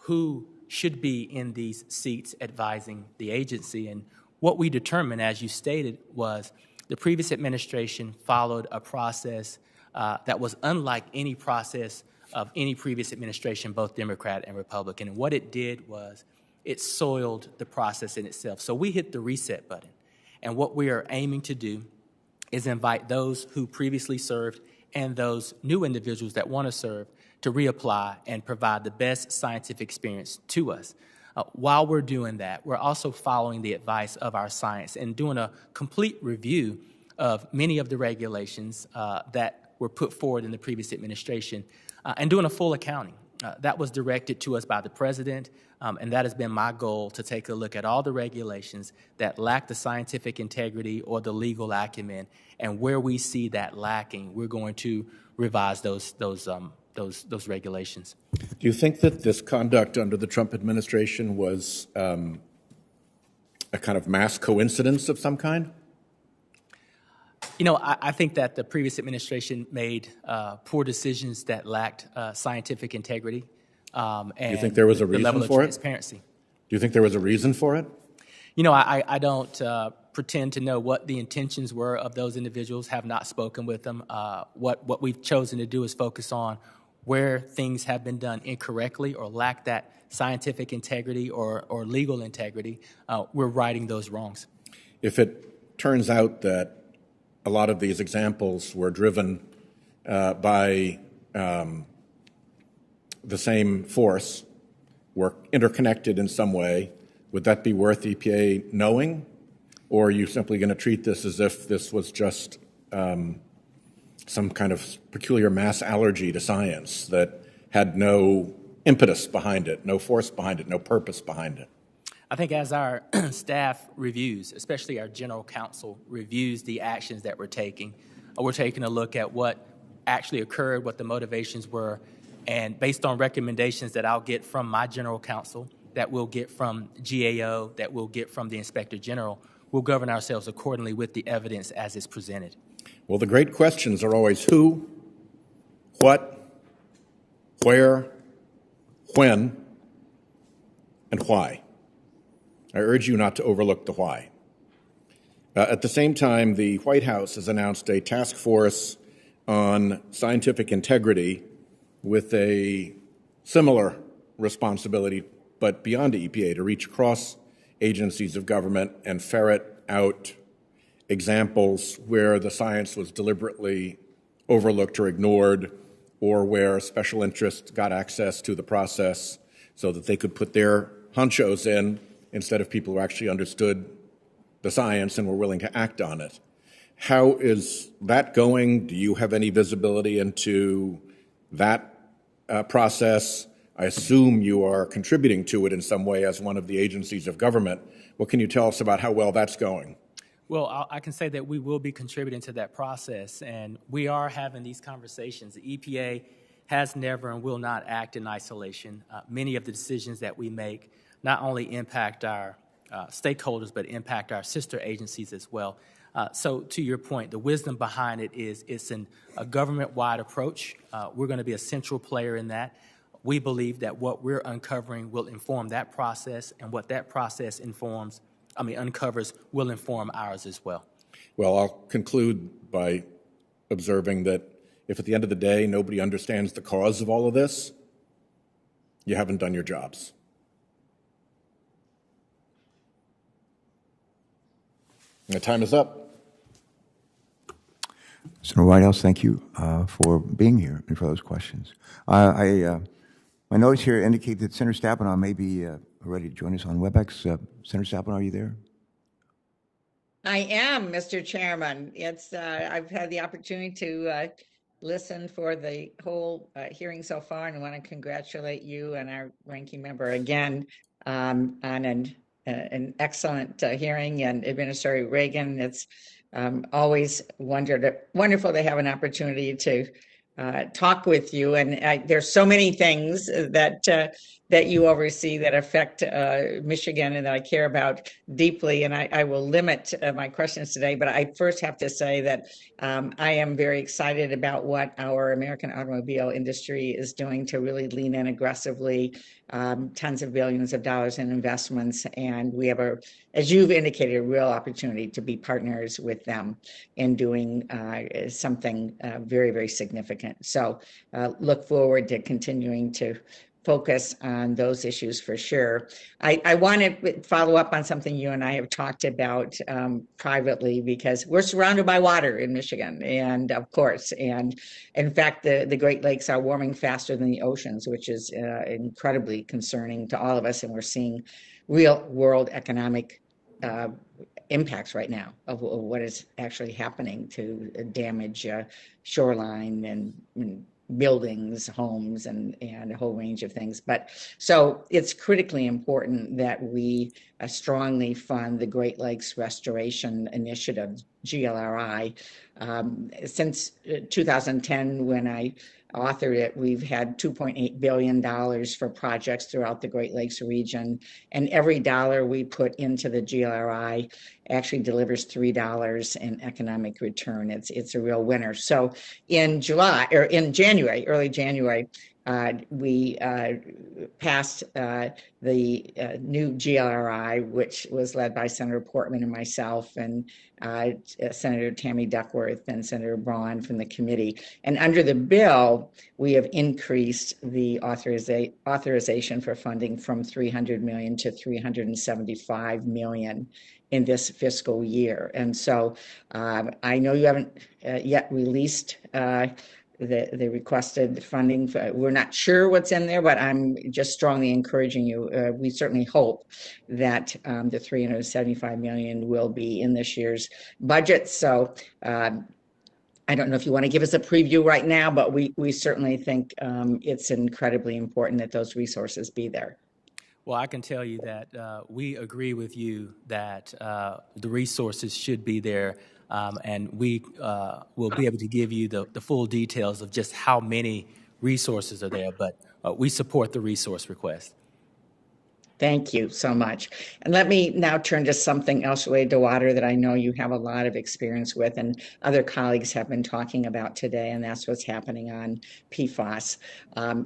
who should be in these seats advising the agency. And what we determined, as you stated, was the previous administration followed a process that was unlike any process of any previous administration, both Democrat and Republican. And what it did was it soiled the process in itself. So we hit the reset button. And what we are aiming to do is invite those who previously served and those new individuals that want to serve to reapply and provide the best scientific experience to us. While we're doing that, we're also following the advice of our science and doing a complete review of many of the regulations that were put forward in the previous administration and doing a full accounting. That was directed to us by the president, and that has been my goal, to take a look at all the regulations that lack the scientific integrity or the legal acumen, and where we see that lacking, we're going to revise those regulations. Do you think that this conduct under the Trump administration was a kind of mass coincidence of some kind? I think that the previous administration made poor decisions that lacked scientific integrity and Do you think there was a reason the level for of it? transparency. Do you think there was a reason for it? I don't pretend to know what the intentions were of those individuals, have not spoken with them. What we've chosen to do is focus on where things have been done incorrectly or lack that scientific integrity or legal integrity. We're righting those wrongs. If it turns out that a lot of these examples were driven by the same force, were interconnected in some way, would that be worth EPA knowing? Or are you simply going to treat this as if this was just some kind of peculiar mass allergy to science that had no impetus behind it, no force behind it, no purpose behind it? I think as our staff reviews, especially our general counsel reviews the actions that we're taking a look at what actually occurred, what the motivations were, and based on recommendations that I'll get from my general counsel, that we'll get from GAO, that we'll get from the Inspector General, we'll govern ourselves accordingly with the evidence as it's presented. Well, the great questions are always who, what, where, when, and why. I urge you not to overlook the why. At the same time, the White House has announced a task force on scientific integrity with a similar responsibility, but beyond the EPA, to reach across agencies of government and ferret out examples where the science was deliberately overlooked or ignored, or where special interests got access to the process so that they could put their honchos in instead of people who actually understood the science and were willing to act on it. How is that going? Do you have any visibility into that process? I assume you are contributing to it in some way as one of the agencies of government. What can you tell us about how well that's going? Well, I can say that we will be contributing to that process, and we are having these conversations. The EPA has never and will not act in isolation. Many of the decisions that we make not only impact our stakeholders, but impact our sister agencies as well. So to your point, the wisdom behind it is it's a government-wide approach. We're going to be a central player in that. We believe that what we're uncovering will inform that process, and what that process informs uncovers will inform ours as well. Well, I'll conclude by observing that if at the end of the day nobody understands the cause of all of this, you haven't done your jobs. My time is up. Senator Whitehouse, thank you for being here and for those questions. My notes here indicate that Senator Stappenow may be ready to join us on WebEx. Senator Stappenow, are you there? I am, Mr. Chairman. It's I've had the opportunity to listen for the whole hearing so far, and I want to congratulate you and our ranking member again on an excellent hearing, and Administrator Reagan. It's always wonderful to have an opportunity to talk with you, and there's so many things that you oversee that affect Michigan and that I care about deeply, and I will limit my questions today, but I first have to say that I am very excited about what our American automobile industry is doing to really lean in aggressively, tens of billions of dollars in investments, and we have, as you've indicated, a real opportunity to be partners with them in doing something very, very significant. So look forward to continuing to focus on those issues for sure. I want to follow up on something you and I have talked about privately, because we're surrounded by water in Michigan, and of course, and in fact, the Great Lakes are warming faster than the oceans, which is incredibly concerning to all of us, and we're seeing real world economic impacts right now of what is actually happening to damage shoreline and buildings, homes, and a whole range of things. But so it's critically important that we strongly fund the Great Lakes Restoration Initiative, GLRI. Since 2010, when I authored it, we've had $2.8 billion for projects throughout the Great Lakes region, and every dollar we put into the GLRI actually delivers $3 in economic return. It's a real winner. So in January, early January, we passed the new GLRI, which was led by Senator Portman and myself, and Senator Tammy Duckworth and Senator Braun from the committee. And under the bill, we have increased the authorization for funding from $300 million to $375 million in this fiscal year. And so I know you haven't yet released the requested funding. We're not sure what's in there, but I'm just strongly encouraging you. We certainly hope that the $375 million will be in this year's budget. So I don't know if you want to give us a preview right now, but we certainly think it's incredibly important that those resources be there. Well, I can tell you that we agree with you that the resources should be there, and we will be able to give you the full details of just how many resources are there, but we support the resource request. Thank you so much. And let me now turn to something else related to water that I know you have a lot of experience with and other colleagues have been talking about today, and that's what's happening on PFAS.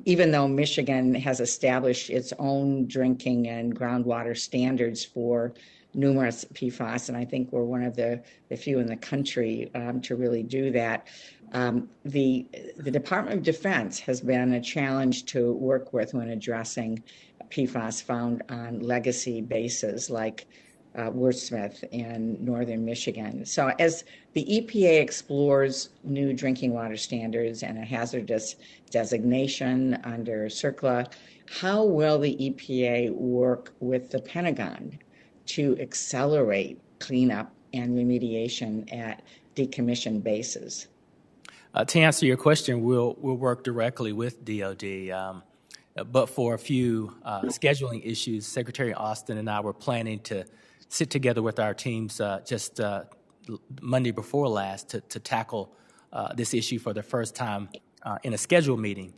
Even though Michigan has established its own drinking and groundwater standards for numerous PFAS, and I think we're one of the few in the country to really do that. The Department of Defense has been a challenge to work with when addressing PFAS found on legacy bases like Wordsmith in northern Michigan. So as the EPA explores new drinking water standards and a hazardous designation under CERCLA, how will the EPA work with the Pentagon to accelerate cleanup and remediation at decommissioned bases? To answer your question, we'll work directly with DOD. But for a few scheduling issues, Secretary Austin and I were planning to sit together with our teams just Monday before last to tackle this issue for the first time in a scheduled meeting.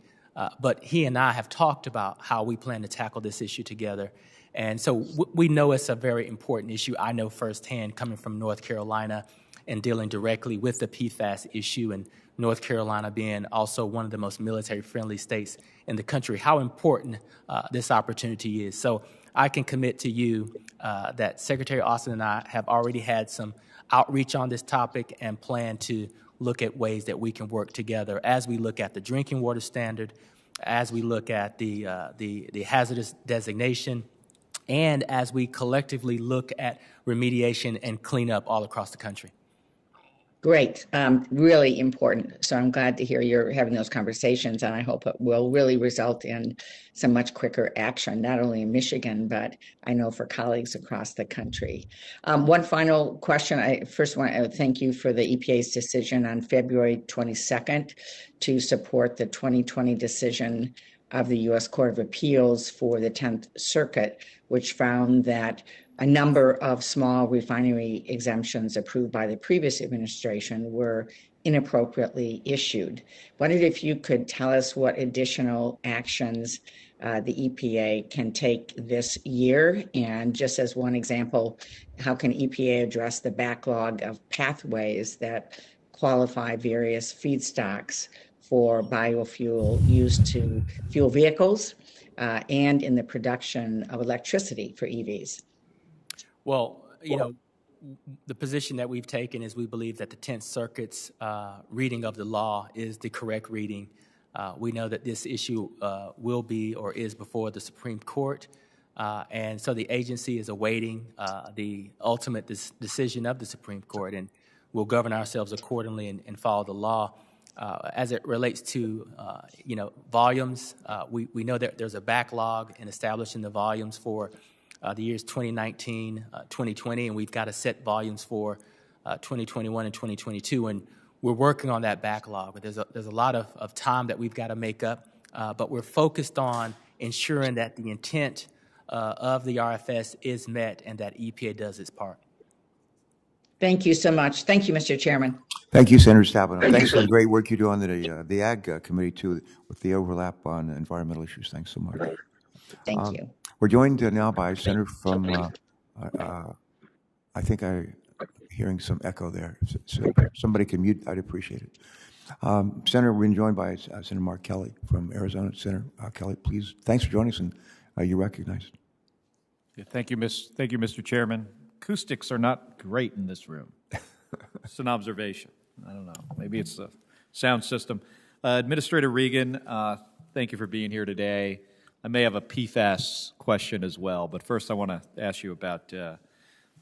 But he and I have talked about how we plan to tackle this issue together. And so we know it's a very important issue. I know firsthand, coming from North Carolina and dealing directly with the PFAS issue, and North Carolina being also one of the most military-friendly states in the country, how important this opportunity is. So I can commit to you that Secretary Austin and I have already had some outreach on this topic and plan to look at ways that we can work together as we look at the drinking water standard, as we look at the hazardous designation, and as we collectively look at remediation and cleanup all across the country. Great, really important. So I'm glad to hear you're having those conversations, and I hope it will really result in some much quicker action, not only in Michigan, but I know for colleagues across the country. One final question. I first want to thank you for the EPA's decision on February 22nd to support the 2020 decision of the U.S. Court of Appeals for the 10th Circuit, which found that a number of small refinery exemptions approved by the previous administration were inappropriately issued. Wondered if you could tell us what additional actions the EPA can take this year, and just as one example, how can EPA address the backlog of pathways that qualify various feedstocks for biofuel used to fuel vehicles and in the production of electricity for EVs? Well, the position that we've taken is we believe that the 10th Circuit's reading of the law is the correct reading. We know that this issue will be or is before the Supreme Court, and so the agency is awaiting the ultimate decision of the Supreme Court, and we'll govern ourselves accordingly and follow the law. As it relates to, volumes, we know that there's a backlog in establishing the volumes for the years 2019, 2020, and we've got to set volumes for 2021 and 2022, and we're working on that backlog. But there's a lot of time that we've got to make up, but we're focused on ensuring that the intent of the RFS is met and that EPA does its part. Thank you so much. Thank you, Mr. Chairman. Thank you, Senator Stabenow. Thanks for the great work you do on the Ag Committee, too, with the overlap on environmental issues. Thanks so much. Thank you. We're joined now by a senator from, I think I'm hearing some echo there. So somebody can mute, I'd appreciate it. Senator, we're joined by Senator Mark Kelly from Arizona. Senator Kelly, please, thanks for joining us, and you're recognized. Yeah, thank you, Mr. Chairman. Acoustics are not great in this room. It's an observation. I don't know. Maybe it's the sound system. Administrator Regan, thank you for being here today. I may have a PFAS question as well, but first I want to ask you about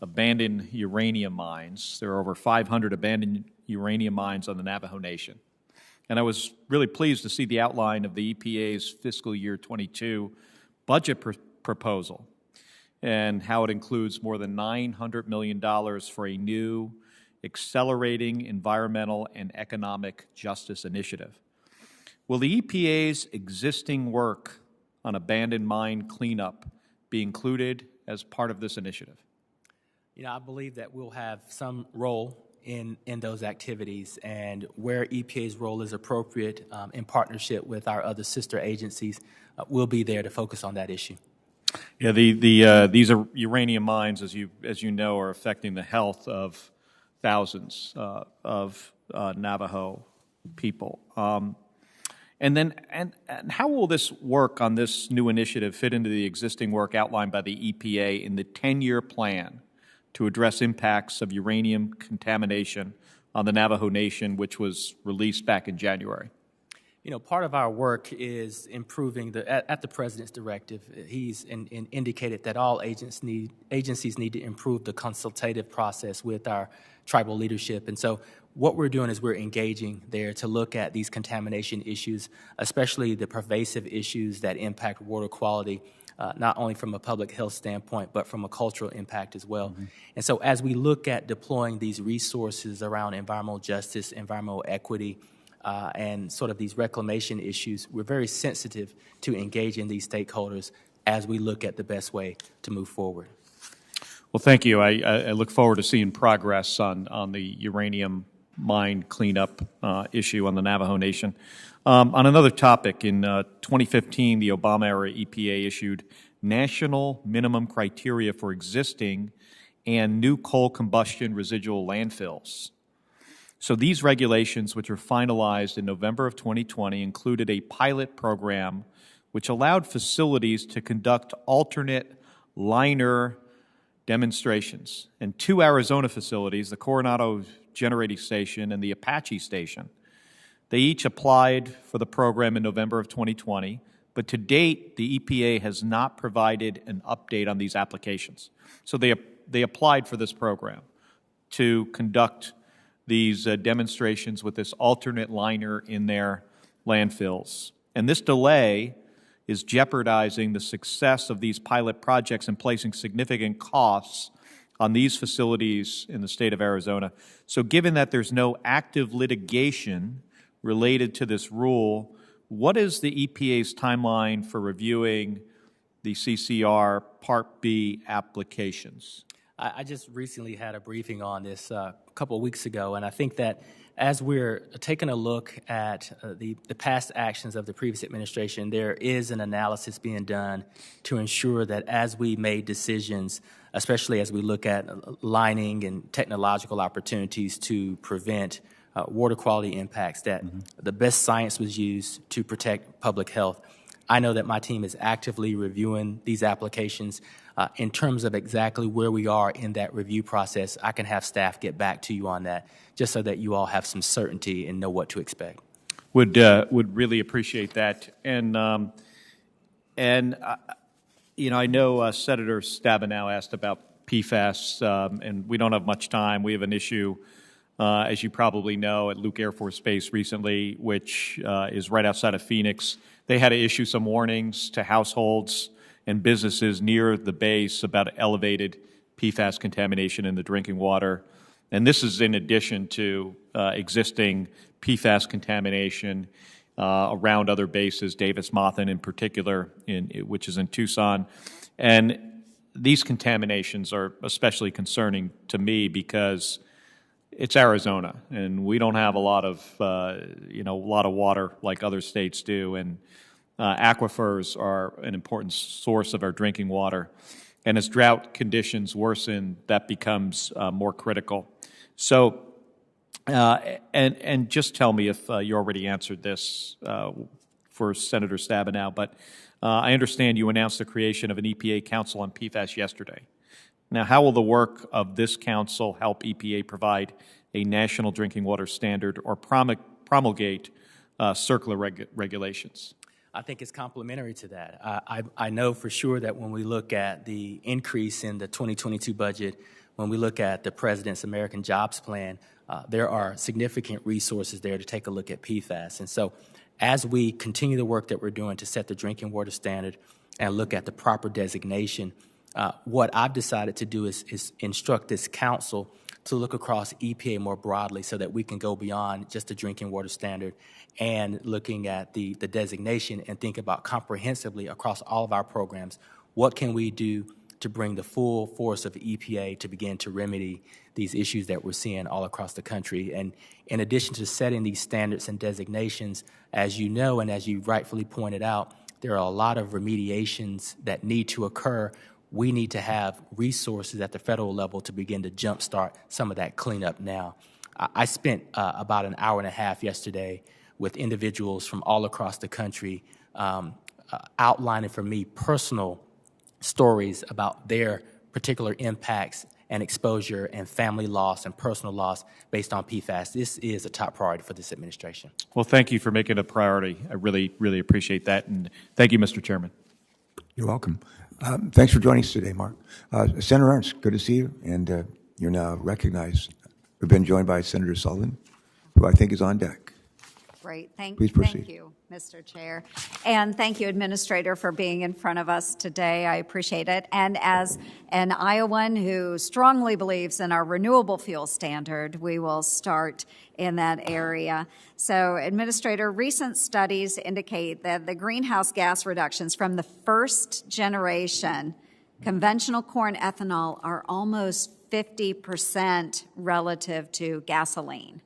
abandoned uranium mines. There are over 500 abandoned uranium mines on the Navajo Nation. And I was really pleased to see the outline of the EPA's fiscal year 22 budget proposal and how it includes more than $900 million for a new accelerating environmental and economic justice initiative. Will the EPA's existing work on abandoned mine cleanup be included as part of this initiative? I believe that we'll have some role in those activities, and where EPA's role is appropriate in partnership with our other sister agencies, we'll be there to focus on that issue. Yeah, these are uranium mines, as you know, are affecting the health of thousands of Navajo people. And how will this work on this new initiative fit into the existing work outlined by the EPA in the 10-year plan to address impacts of uranium contamination on the Navajo Nation, which was released back in January? Part of our work is improving at the President's directive. He's indicated that all agencies need to improve the consultative process with our tribal leadership. And so what we're doing is we're engaging there to look at these contamination issues, especially the pervasive issues that impact water quality, not only from a public health standpoint, but from a cultural impact as well. Mm-hmm. And so as we look at deploying these resources around environmental justice, environmental equity, and sort of these reclamation issues, we're very sensitive to engaging these stakeholders as we look at the best way to move forward. Well, thank you. I look forward to seeing progress on the uranium mine cleanup issue on the Navajo Nation. On another topic, in 2015, the Obama-era EPA issued national minimum criteria for existing and new coal combustion residual landfills. So these regulations, which were finalized in November of 2020, included a pilot program which allowed facilities to conduct alternate liner demonstrations. And 2 Arizona facilities, the Coronado Generating Station and the Apache Station, they each applied for the program in November of 2020, but to date, the EPA has not provided an update on these applications. So they applied for this program to conduct these demonstrations with this alternate liner in their landfills. And this delay is jeopardizing the success of these pilot projects and placing significant costs on these facilities in the state of Arizona. So given that there's no active litigation related to this rule, what is the EPA's timeline for reviewing the CCR Part B applications? I just recently had a briefing on this a couple of weeks ago, and I think that as we're taking a look at the past actions of the previous administration, there is an analysis being done to ensure that as we made decisions, especially as we look at lining and technological opportunities to prevent water quality impacts, that the best science was used to protect public health. I know that my team is actively reviewing these applications. In terms of exactly where we are in that review process, I can have staff get back to you on that, just so that you all have some certainty and know what to expect. Would really appreciate that. And you know, I know Senator Stabenow asked about PFAS, and we don't have much time. We have an issue, as you probably know, at Luke Air Force Base recently, which is right outside of Phoenix. They had to issue some warnings to households and businesses near the base about elevated PFAS contamination in the drinking water. And this is in addition to existing PFAS contamination around other bases, Davis-Monthan in particular, which is in Tucson. And these contaminations are especially concerning to me because it's Arizona, and we don't have a lot of water like other states do, and aquifers are an important source of our drinking water. And as drought conditions worsen, that becomes more critical. So, and just tell me if you already answered this for Senator Stabenow, but I understand you announced the creation of an EPA Council on PFAS yesterday. Now, how will the work of this council help EPA provide a national drinking water standard or promulgate circular regulations? I think it's complementary to that. I know for sure that when we look at the increase in the 2022 budget, when we look at the President's American Jobs Plan, there are significant resources there to take a look at PFAS. And so as we continue the work that we're doing to set the drinking water standard and look at the proper designation, what I've decided to do is instruct this council to look across EPA more broadly so that we can go beyond just the drinking water standard and looking at the designation and think about comprehensively across all of our programs, what can we do to bring the full force of EPA to begin to remedy these issues that we're seeing all across the country. And in addition to setting these standards and designations, as you know and as you rightfully pointed out, there are a lot of remediations that need to occur. We need to have resources at the federal level to begin to jumpstart some of that cleanup now. I spent about an hour and a half yesterday with individuals from all across the country outlining for me personal stories about their particular impacts and exposure and family loss and personal loss based on PFAS. This is a top priority for this administration. Well, thank you for making it a priority. I really, really appreciate that. And thank you, Mr. Chairman. You're welcome. Thanks for joining us today, Mark. Senator Ernst, good to see you, and you're now recognized. We've been joined by Senator Sullivan, who I think is on deck. Great. Please proceed. Thank you, Mr. Chair. And thank you, Administrator, for being in front of us today. I appreciate it. And as an Iowan who strongly believes in our renewable fuel standard, we will start in that area. So, Administrator, recent studies indicate that the greenhouse gas reductions from the first generation conventional corn ethanol are almost 50% relative to gasoline.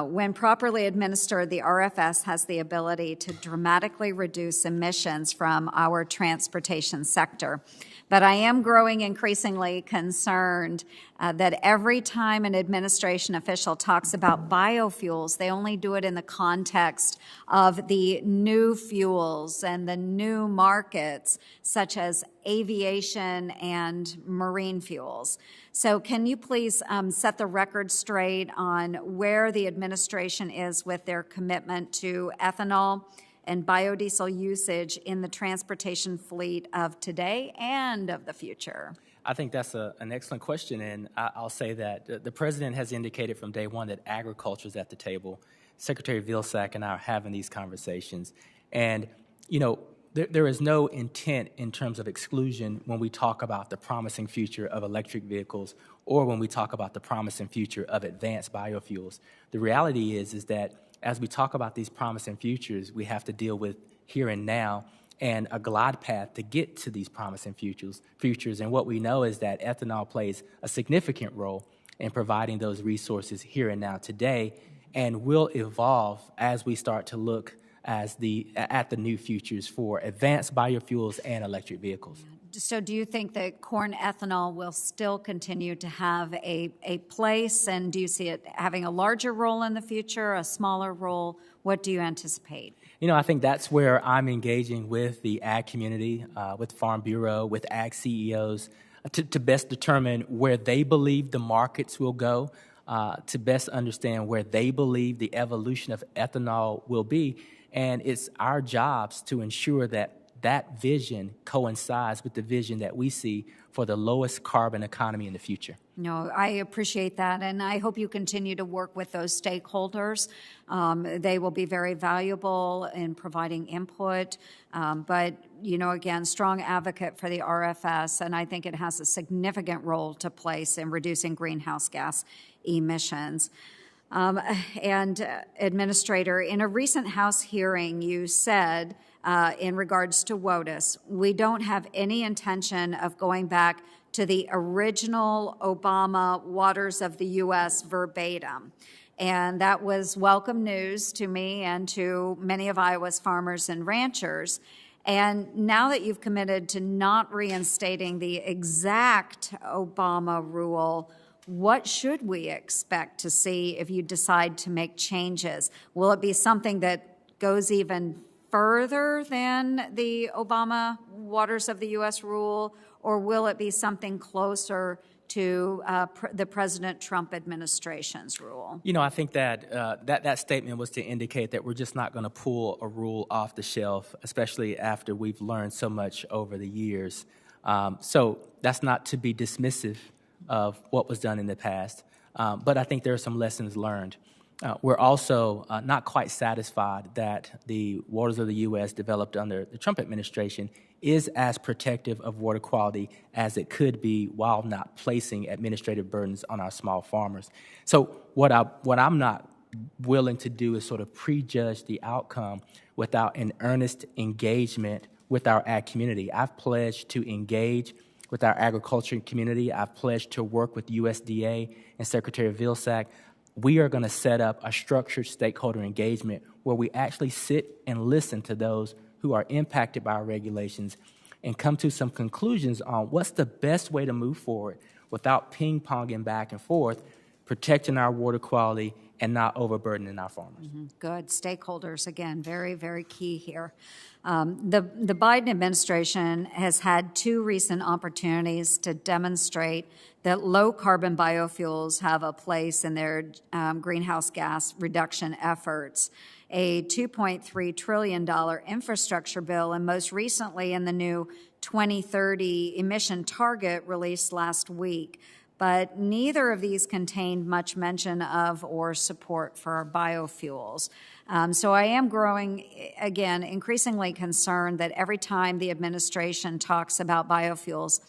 When properly administered, the RFS has the ability to dramatically reduce emissions from our transportation sector. But I am growing increasingly concerned that every time an administration official talks about biofuels, they only do it in the context of the new fuels and the new markets, such as aviation and marine fuels. So can you please set the record straight on where the administration is with their commitment to ethanol and biodiesel usage in the transportation fleet of today and of the future? I think that's an excellent question, and I'll say that the president has indicated from day one that agriculture is at the table. Secretary Vilsack and I are having these conversations, and there is no intent in terms of exclusion when we talk about the promising future of electric vehicles or when we talk about the promising future of advanced biofuels. The reality is that as we talk about these promising futures, we have to deal with here and now and a glide path to get to these promising futures. And what we know is that ethanol plays a significant role in providing those resources here and now today, and will evolve as we start to look at the new futures for advanced biofuels and electric vehicles. So do you think that corn ethanol will still continue to have a place, and do you see it having a larger role in the future, a smaller role? What do you anticipate? I think that's where I'm engaging with the ag community, with Farm Bureau, with ag CEOs, to best determine where they believe the markets will go, to best understand where they believe the evolution of ethanol will be. And it's our jobs to ensure that that vision coincides with the vision that we see for the lowest carbon economy in the future. No, I appreciate that, and I hope you continue to work with those stakeholders. They will be very valuable in providing input, but, again, strong advocate for the RFS, and I think it has a significant role to play in reducing greenhouse gas emissions. And Administrator, in a recent House hearing, you said, in regards to WOTUS, we don't have any intention of going back to the original Obama waters of the U.S. verbatim. And that was welcome news to me and to many of Iowa's farmers and ranchers. And now that you've committed to not reinstating the exact Obama rule, what should we expect to see if you decide to make changes? Will it be something that goes even further than the Obama waters of the U.S. rule, or will it be something closer to the President Trump administration's rule? I think that that statement was to indicate that we're just not going to pull a rule off the shelf, especially after we've learned so much over the years. So that's not to be dismissive of what was done in the past, but I think there are some lessons learned. We're also not quite satisfied that the waters of the U.S. developed under the Trump administration is as protective of water quality as it could be while not placing administrative burdens on our small farmers. So what I'm not willing to do is sort of prejudge the outcome without an earnest engagement with our ag community. I've pledged to engage with our agriculture community. I've pledged to work with USDA and Secretary Vilsack. We are going to set up a structured stakeholder engagement where we actually sit and listen to those who are impacted by our regulations and come to some conclusions on what's the best way to move forward without ping-ponging back and forth, protecting our water quality and not overburdening our farmers. Mm-hmm. Good. Stakeholders, again, very, very key here. The Biden administration has had two recent opportunities to demonstrate that low-carbon biofuels have a place in their greenhouse gas reduction efforts. A $2.3 trillion infrastructure bill, and most recently in the new 2030 emission target released last week. But neither of these contained much mention of or support for our biofuels. So I am growing, again, increasingly concerned that every time the administration talks about biofuels,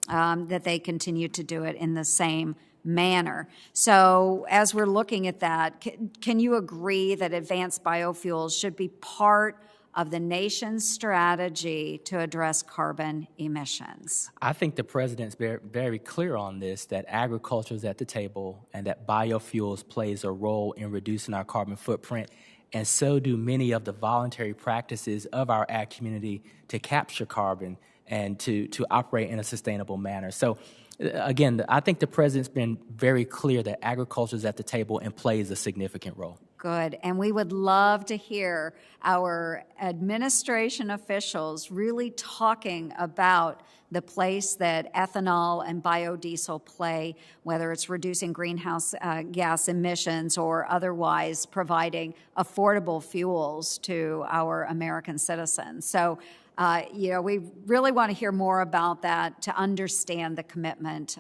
that they continue to do it in the same manner. So as we're looking at that, can you agree that advanced biofuels should be part of the nation's strategy to address carbon emissions? I think the president's very, very clear on this, that agriculture is at the table and that biofuels plays a role in reducing our carbon footprint, and so do many of the voluntary practices of our ag community to capture carbon and to operate in a sustainable manner. So again, I think the president's been very clear that agriculture is at the table and plays a significant role. Good. And we would love to hear our administration officials really talking about the place that ethanol and biodiesel play, whether it's reducing greenhouse gas emissions or otherwise providing affordable fuels to our American citizens. So, we really want to hear more about that to understand the commitment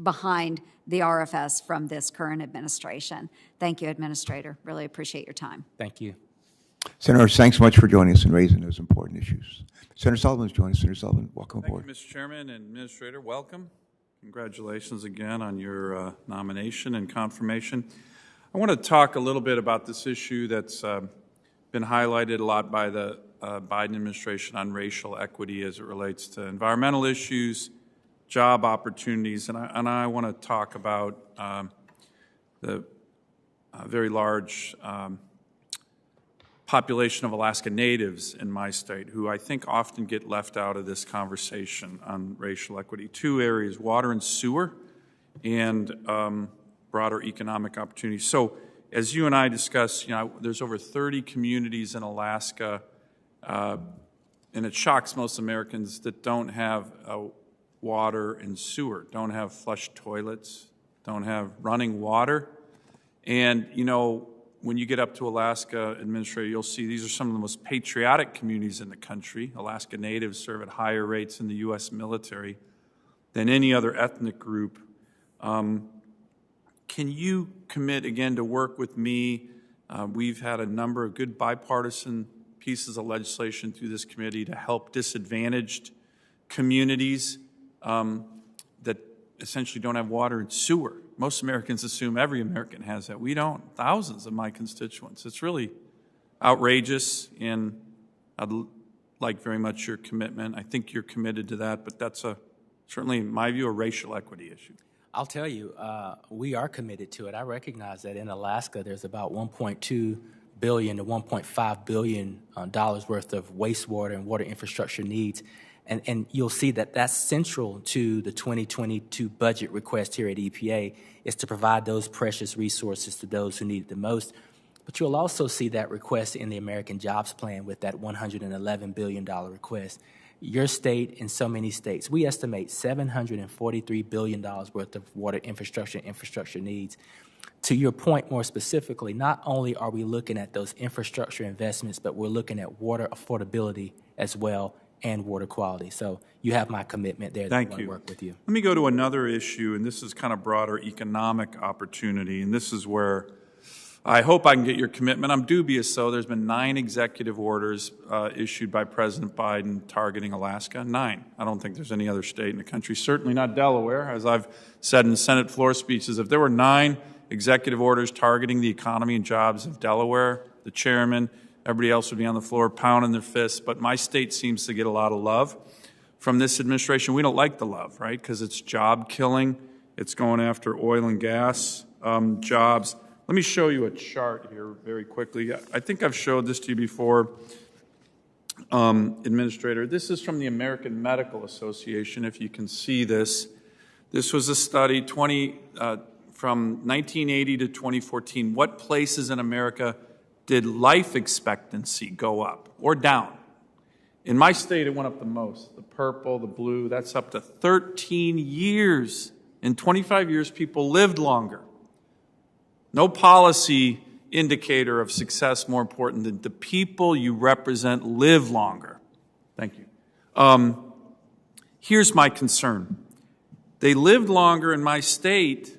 behind the RFS from this current administration. Thank you, Administrator. Really appreciate your time. Thank you. Senator, thanks so much for joining us and raising those important issues. Senator Sullivan's joining us. Senator Sullivan, welcome aboard. Thank you, Mr. Chairman and Administrator. Welcome. Congratulations again on your nomination and confirmation. I want to talk a little bit about this issue that's been highlighted a lot by the Biden administration on racial equity as it relates to environmental issues, job opportunities, and I want to talk about the very large population of Alaska Natives in my state, who I think often get left out of this conversation on racial equity. Two areas, water and sewer, and broader economic opportunities. So as you and I discussed, there's over 30 communities in Alaska, and it shocks most Americans that don't have water and sewer, don't have flush toilets, don't have running water. And, when you get up to Alaska, Administrator, you'll see these are some of the most patriotic communities in the country. Alaska Natives serve at higher rates in the U.S. military than any other ethnic group. Can you commit, again, to work with me? We've had a number of good bipartisan pieces of legislation through this committee to help disadvantaged communities that essentially don't have water and sewer. Most Americans assume every American has that. We don't. Thousands of my constituents. It's really outrageous, and I'd like very much your commitment. I think you're committed to that, but that's certainly, in my view, a racial equity issue. I'll tell you, we are committed to it. I recognize that in Alaska, there's about $1.2 billion to $1.5 billion worth of wastewater and water infrastructure needs. And you'll see that that's central to the 2022 budget request here at EPA, is to provide those precious resources to those who need it the most. But you'll also see that request in the American Jobs Plan with that $111 billion request. Your state and so many states, we estimate $743 billion worth of water infrastructure needs. To your point more specifically, not only are we looking at those infrastructure investments, but we're looking at water affordability as well, and water quality. So you have my commitment there. Thank I want you. to work with you. Let me go to another issue, and this is kind of broader economic opportunity, and this is where I hope I can get your commitment. I'm dubious, though. There's been 9 executive orders issued by President Biden targeting Alaska. 9. I don't think there's any other state in the country, certainly not Delaware. As I've said in Senate floor speeches, if there were 9 executive orders targeting the economy and jobs of Delaware, the chairman, everybody else would be on the floor pounding their fists. But my state seems to get a lot of love from this administration. We don't like the love, right? Because it's job killing. It's going after oil and gas jobs. Let me show you a chart here very quickly. I think I've showed this to you before, Administrator. This is from the American Medical Association, if you can see this. This was a study from 1980 to 2014. What places in America did life expectancy go up or down? In my state, it went up the most. The purple, the blue, that's up to 13 years. In 25 years, people lived longer. No policy indicator of success more important than the people you represent live longer. Thank you. Here's my concern. They lived longer in my state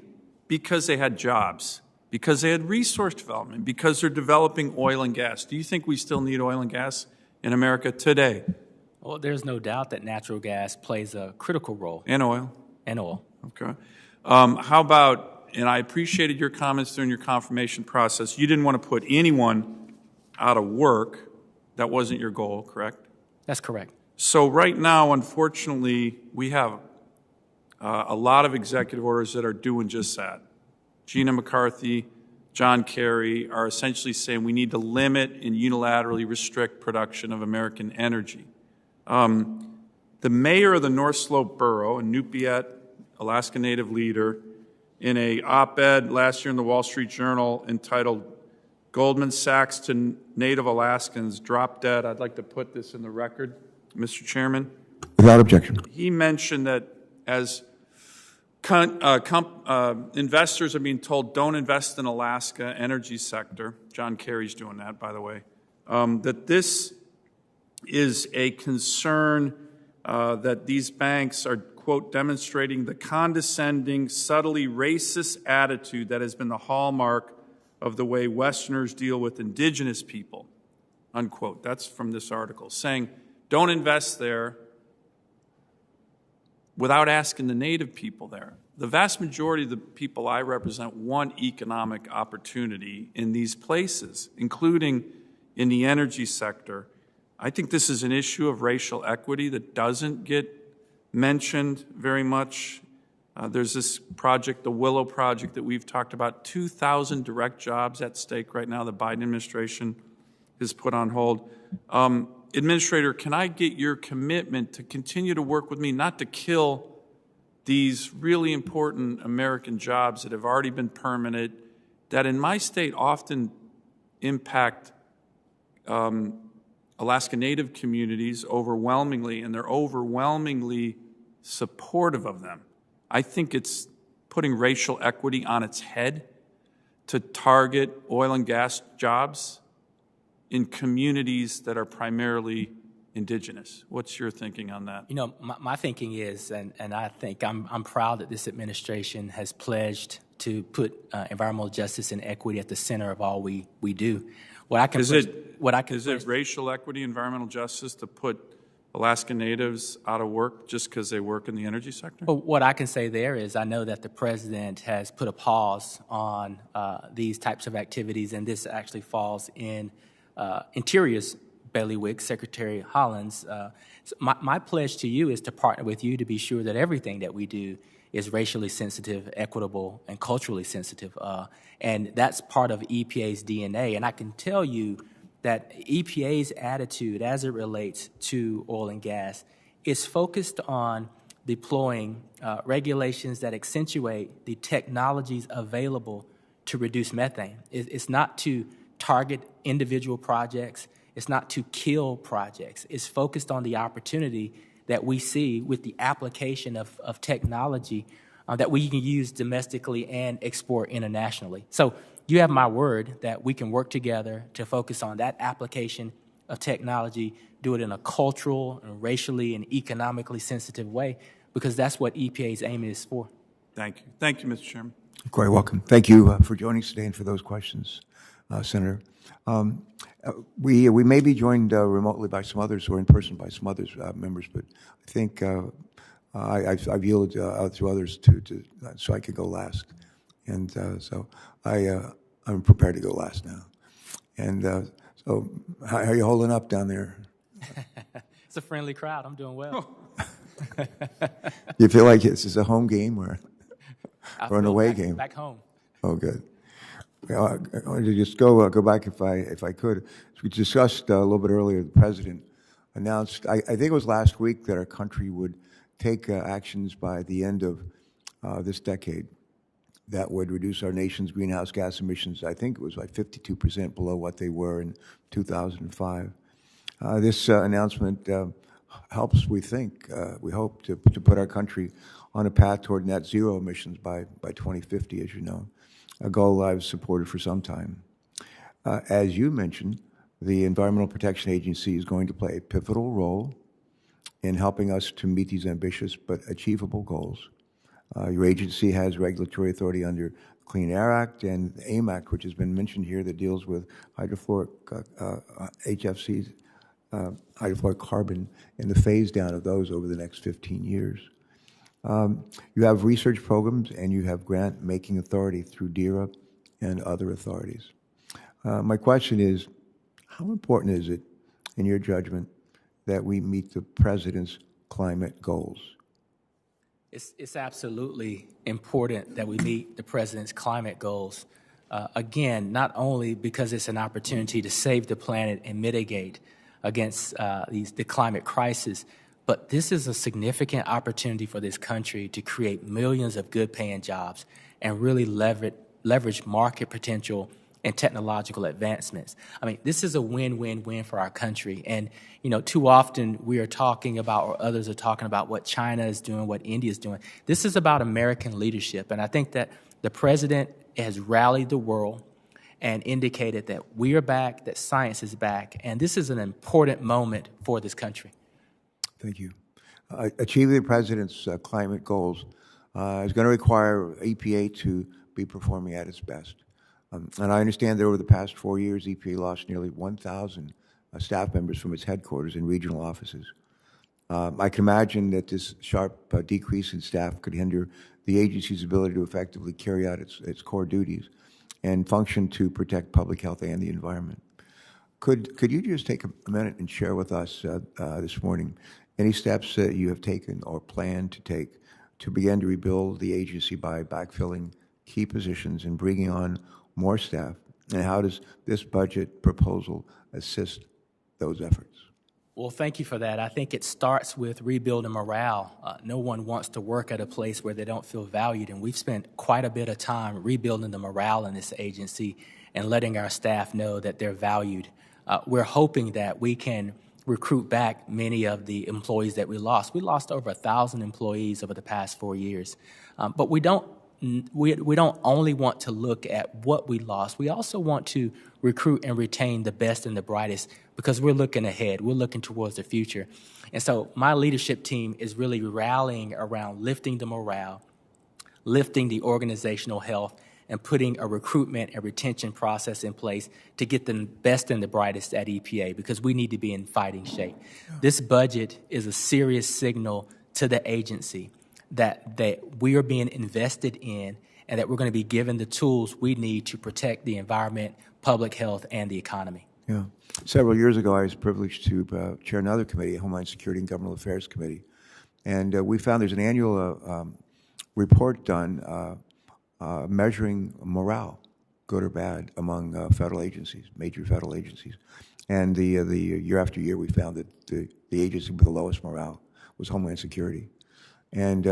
because they had jobs, because they had resource development, because they're developing oil and gas. Do you think we still need oil and gas in America today? Well, there's no doubt that natural gas plays a critical role. And oil? And oil. Okay. How about, and I appreciated your comments during your confirmation process, you didn't want to put anyone out of work. That wasn't your goal, correct? That's correct. So right now, unfortunately, we have a lot of executive orders that are doing just that. Gina McCarthy, John Kerry are essentially saying we need to limit and unilaterally restrict production of American energy. The mayor of the North Slope Borough, a Nupiat, Alaska Native leader, in a op-ed last year in the Wall Street Journal entitled Goldman Sachs to Native Alaskans Drop Dead. I'd like to put this in the record, Mr. Chairman. Without objection. He mentioned that as investors are being told, don't invest in Alaska energy sector. John Kerry's doing that, by the way. That this is a concern that these banks are, quote, demonstrating the condescending, subtly racist attitude that has been the hallmark of the way Westerners deal with indigenous people, unquote. That's from this article, saying don't invest there without asking the native people there. The vast majority of the people I represent want economic opportunity in these places, including in the energy sector. I think this is an issue of racial equity that doesn't get mentioned very much. There's this project, the Willow Project, that we've talked about, 2,000 direct jobs at stake right now the Biden administration has put on hold. Administrator, can I get your commitment to continue to work with me, not to kill these really important American jobs that have already been permanent, that in my state often impact Alaska Native communities overwhelmingly, and they're overwhelmingly supportive of them. I think it's putting racial equity on its head to target oil and gas jobs in communities that are primarily indigenous. What's your thinking on that? You know, my thinking is, and I think I'm proud that this administration has pledged to put environmental justice and equity at the center of all we do. Is it racial equity, environmental justice to put Alaska Natives out of work just because they work in the energy sector? Well, what I can say there is I know that the president has put a pause on these types of activities, and this actually falls in Interior's bailiwick, Secretary Hollins. So my pledge to you is to partner with you to be sure that everything that we do is racially sensitive, equitable, and culturally sensitive. And that's part of EPA's DNA. And I can tell you that EPA's attitude as it relates to oil and gas is focused on deploying regulations that accentuate the technologies available to reduce methane. It's not to target individual projects. It's not to kill projects. It's focused on the opportunity that we see with the application of technology that we can use domestically and export internationally. So you have my word that we can work together to focus on that application of technology, do it in a cultural and racially and economically sensitive way, because that's what EPA's aim is for. Thank you. Thank you, Mr. Chairman. Quite welcome. Thank you for joining us today and for those questions, Senator. We may be joined remotely by some others or in person by some others members, but I think I've yielded to others so I could go last, and so I'm prepared to go last now. And so, how are you holding up down there? It's a friendly crowd. I'm doing well. You feel like this is a home game or an away game? Back home. Oh, good. I wanted to just go back if I could. As we discussed a little bit earlier, the president announced, I think it was last week, that our country would take actions by the end of this decade that would reduce our nation's greenhouse gas emissions. I think it was like 52% below what they were in 2005. This announcement helps, we hope, to put our country on a path toward net zero emissions by 2050, as you know, a goal I've supported for some time. As you mentioned, the Environmental Protection Agency is going to play a pivotal role in helping us to meet these ambitious but achievable goals. Your agency has regulatory authority under Clean Air Act and the AIM Act, which has been mentioned here, that deals with hydrofluoric HFCs, hydrofluoric carbon, and the phase down of those over the next 15 years. You have research programs and you have grant-making authority through DERA and other authorities. My question is, how important is it, in your judgment, that we meet the President's climate goals? It's absolutely important that we meet the President's climate goals. Again, not only because it's an opportunity to save the planet and mitigate against the climate crisis, but this is a significant opportunity for this country to create millions of good-paying jobs and really leverage market potential and technological advancements. I mean, this is a win-win-win for our country. And, you know, too often we are talking about, or others are talking about, what China is doing, what India is doing. This is about American leadership. And I think that the president has rallied the world and indicated that we are back, that science is back. And this is an important moment for this country. Thank you. Achieving the president's climate goals is going to require EPA to be performing at its best. And I understand that over the past 4 years, EPA lost nearly 1,000 staff members from its headquarters and regional offices. I can imagine that this sharp decrease in staff could hinder the agency's ability to effectively carry out its core duties and function to protect public health and the environment. Could you just take a minute and share with us this morning any steps that you have taken or plan to take to begin to rebuild the agency by backfilling key positions and bringing on more staff? And how does this budget proposal assist those efforts? Well, thank you for that. I think it starts with rebuilding morale. No one wants to work at a place where they don't feel valued, and we've spent quite a bit of time rebuilding the morale in this agency and letting our staff know that they're valued. We're hoping that we can recruit back many of the employees that we lost. We lost over 1,000 employees over the past 4 years. But we don't only want to look at what we lost. We also want to recruit and retain the best and the brightest, because we're looking ahead. We're looking towards the future. And so my leadership team is really rallying around lifting the morale, lifting the organizational health, and putting a recruitment and retention process in place to get the best and the brightest at EPA, because we need to be in fighting shape. This budget is a serious signal to the agency that we are being invested in and that we're going to be given the tools we need to protect the environment, public health, and the economy. Yeah. Several years ago, I was privileged to chair another committee, Homeland Security and Governmental Affairs Committee, and we found there's an annual report done measuring morale, good or bad, among federal agencies, major federal agencies. And the year after year, we found that the agency with the lowest morale was Homeland Security. And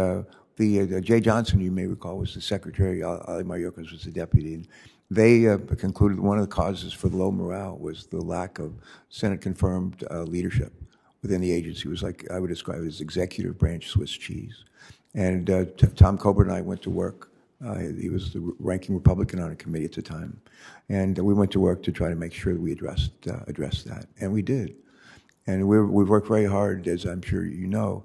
Jay Johnson, you may recall, was the secretary. Ali Mayorkas was the deputy. And they concluded one of the causes for the low morale was the lack of Senate-confirmed leadership within the agency. It was like, I would describe it as executive branch Swiss cheese. And Tom Coburn and I went to work. He was the ranking Republican on a committee at the time. And we went to work to try to make sure that we addressed that. And we did. And we've worked very hard, as I'm sure you know,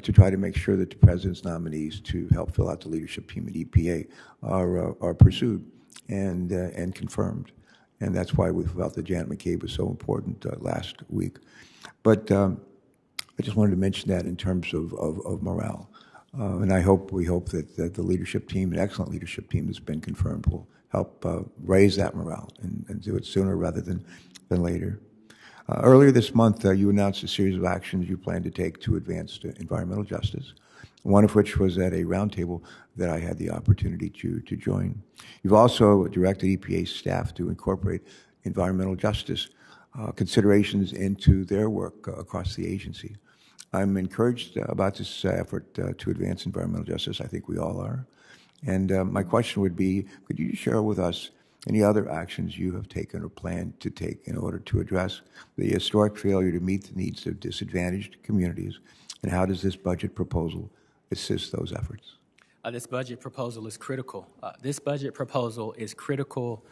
to try to make sure that the president's nominees to help fill out the leadership team at EPA are pursued and confirmed. And that's why we felt that Janet McCabe was so important last week. But I just wanted to mention that in terms of morale. And we hope that the leadership team, an excellent leadership team that's been confirmed, will help raise that morale and do it sooner rather than later. Earlier this month, you announced a series of actions you plan to take to advance environmental justice, one of which was at a roundtable that I had the opportunity to join. You've also directed EPA staff to incorporate environmental justice considerations into their work across the agency. I'm encouraged about this effort to advance environmental justice. I think we all are. And my question would be, could you share with us any other actions you have taken or plan to take in order to address the historic failure to meet the needs of disadvantaged communities, and how does this budget proposal assist those efforts? This budget proposal is critical. This budget proposal is critical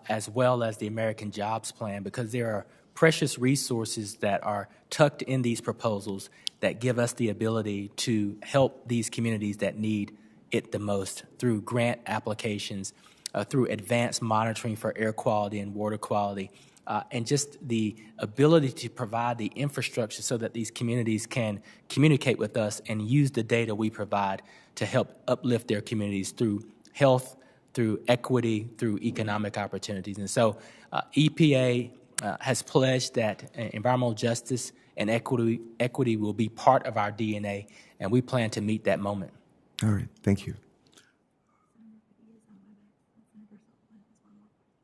as well as the American Jobs Plan, because there are precious resources that are tucked in these proposals that give us the ability to help these communities that need it the most through grant applications, through advanced monitoring for air quality and water quality, and just the ability to provide the infrastructure so that these communities can communicate with us and use the data we provide to help uplift their communities through health, through equity, through economic opportunities. And so EPA has pledged that environmental justice and equity will be part of our DNA, and we plan to meet that moment. All right, thank you.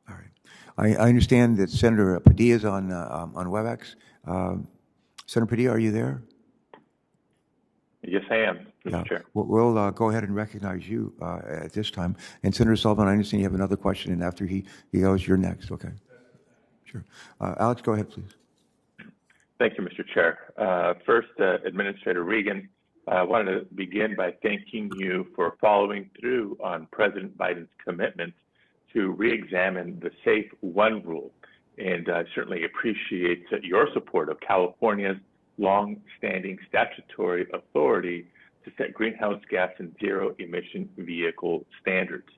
All right, I understand that Senator Padilla is on WebEx. Senator Padilla, are you there? Yes, I am, Mr. Chair. We'll go ahead and recognize you at this time. And Senator Sullivan, I understand you have another question, and after he goes, you're next. Okay. Sure. Alex, go ahead, please. Thank you, Mr. Chair. First, Administrator Regan, I wanted to begin by thanking you for following through on President Biden's commitment to re-examine the Safe One rule. And I certainly appreciate your support of California's long-standing statutory authority to set greenhouse gas and zero-emission vehicle standards.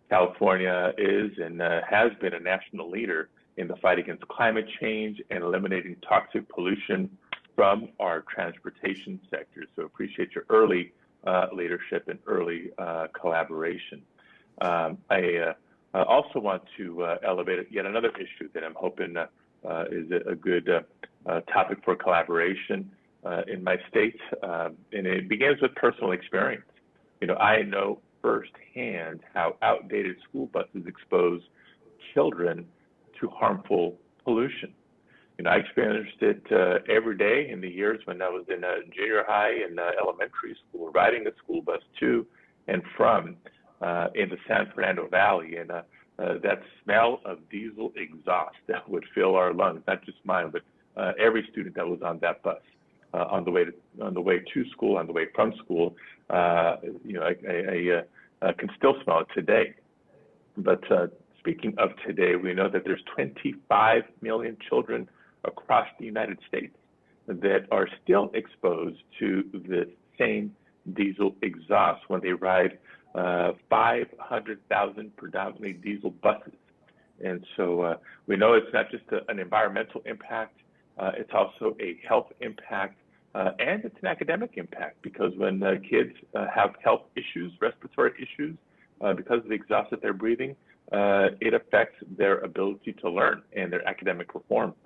California is and has been a national leader in the fight against climate change and eliminating toxic pollution from our transportation sector. So appreciate your early leadership and early collaboration. I also want to elevate yet another issue that I'm hoping is a good topic for collaboration in my state, and it begins with personal experience. You know, I know firsthand how outdated school buses expose children to harmful pollution. You know, I experienced it every day in the years when I was in junior high and elementary school, riding a school bus to and from in the San Fernando Valley, and that smell of diesel exhaust that would fill our lungs, not just mine, but every student that was on that bus on the way to school, on the way from school. You know, I can still smell it today. But speaking of today, we know that there's 25 million children across the United States that are still exposed to the same diesel exhaust when they ride 500,000 predominantly diesel buses. And so we know it's not just an environmental impact, it's also a health impact, and it's an academic impact, because when kids have health issues, respiratory issues, because of the exhaust that they're breathing, it affects their ability to learn and their academic performance.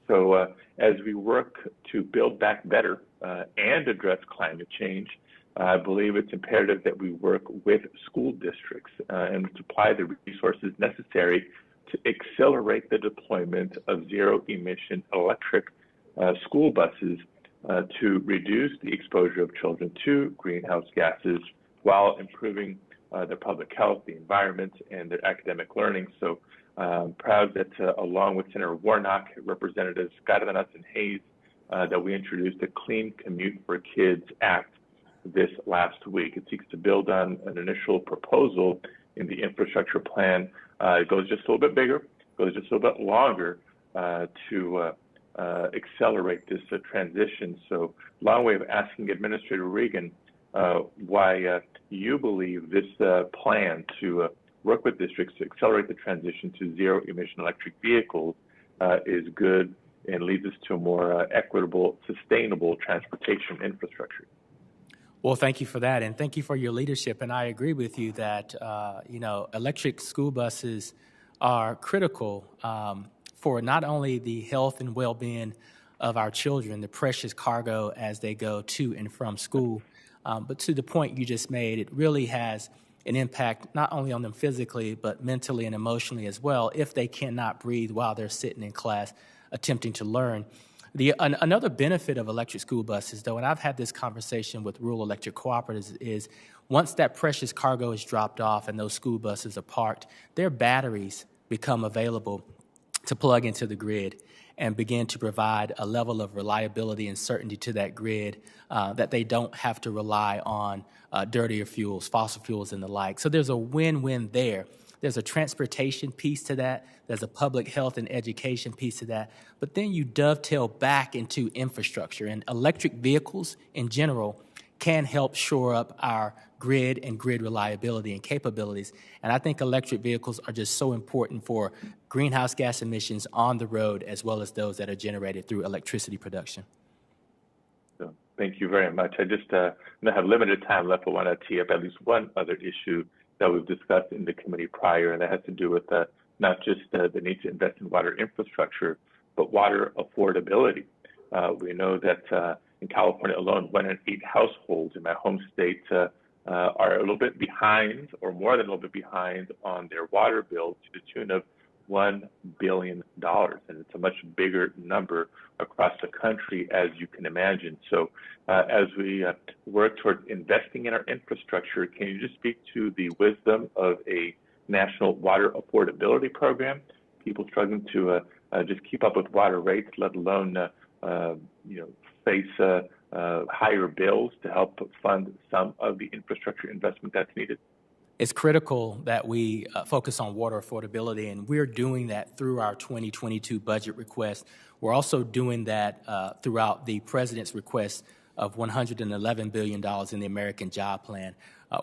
So as we work to build back better and address climate change, I believe it's imperative that we work with school districts and supply the resources necessary to accelerate the deployment of zero-emission electric school buses to reduce the exposure of children to greenhouse gases while improving their public health, the environment, and their academic learning. So I'm proud that along with Senator Warnock, Representatives Cárdenas and Hayes, that we introduced the Clean Commute for Kids Act this last week. It seeks to build on an initial proposal in the infrastructure plan. It goes just a little bit bigger, goes just a little bit longer to accelerate this transition. So long way of asking Administrator Regan why you believe this plan to work with districts to accelerate the transition to zero-emission electric vehicles is good and leads us to a more equitable, sustainable transportation infrastructure. Well, thank you for that, and thank you for your leadership. And I agree with you that you know, electric school buses are critical for not only the health and well-being of our children, the precious cargo as they go to and from school, but to the point you just made, it really has an impact not only on them physically, but mentally and emotionally as well, if they cannot breathe while they're sitting in class attempting to learn. Another benefit of electric school buses, though, and I've had this conversation with rural electric cooperatives, is once that precious cargo is dropped off and those school buses are parked, their batteries become available to plug into the grid and begin to provide a level of reliability and certainty to that grid that they don't have to rely on dirtier fuels, fossil fuels, and the like. So there's a win-win there. There's a transportation piece to that. There's a public health and education piece to that. But then you dovetail back into infrastructure. And electric vehicles in general can help shore up our grid and grid reliability and capabilities. And I think electric vehicles are just so important for greenhouse gas emissions on the road, as well as those that are generated through electricity production. So, thank you very much. I just have limited time left. I want to tee up at least one other issue that we've discussed in the committee prior, and that has to do with not just the need to invest in water infrastructure, but water affordability. We know that in California alone, 1 in 8 households in my home state are a little bit behind, or more than a little bit behind, on their water bill to the tune of $1 billion. And it's a much bigger number across the country, as you can imagine. So as we work towards investing in our infrastructure, can you just speak to the wisdom of a national water affordability program? People struggling to just keep up with water rates, let alone face higher bills to help fund some of the infrastructure investment that's needed. It's critical that we focus on water affordability, and we're doing that through our 2022 budget request. We're also doing that throughout the president's request of $111 billion in the American Job Plan.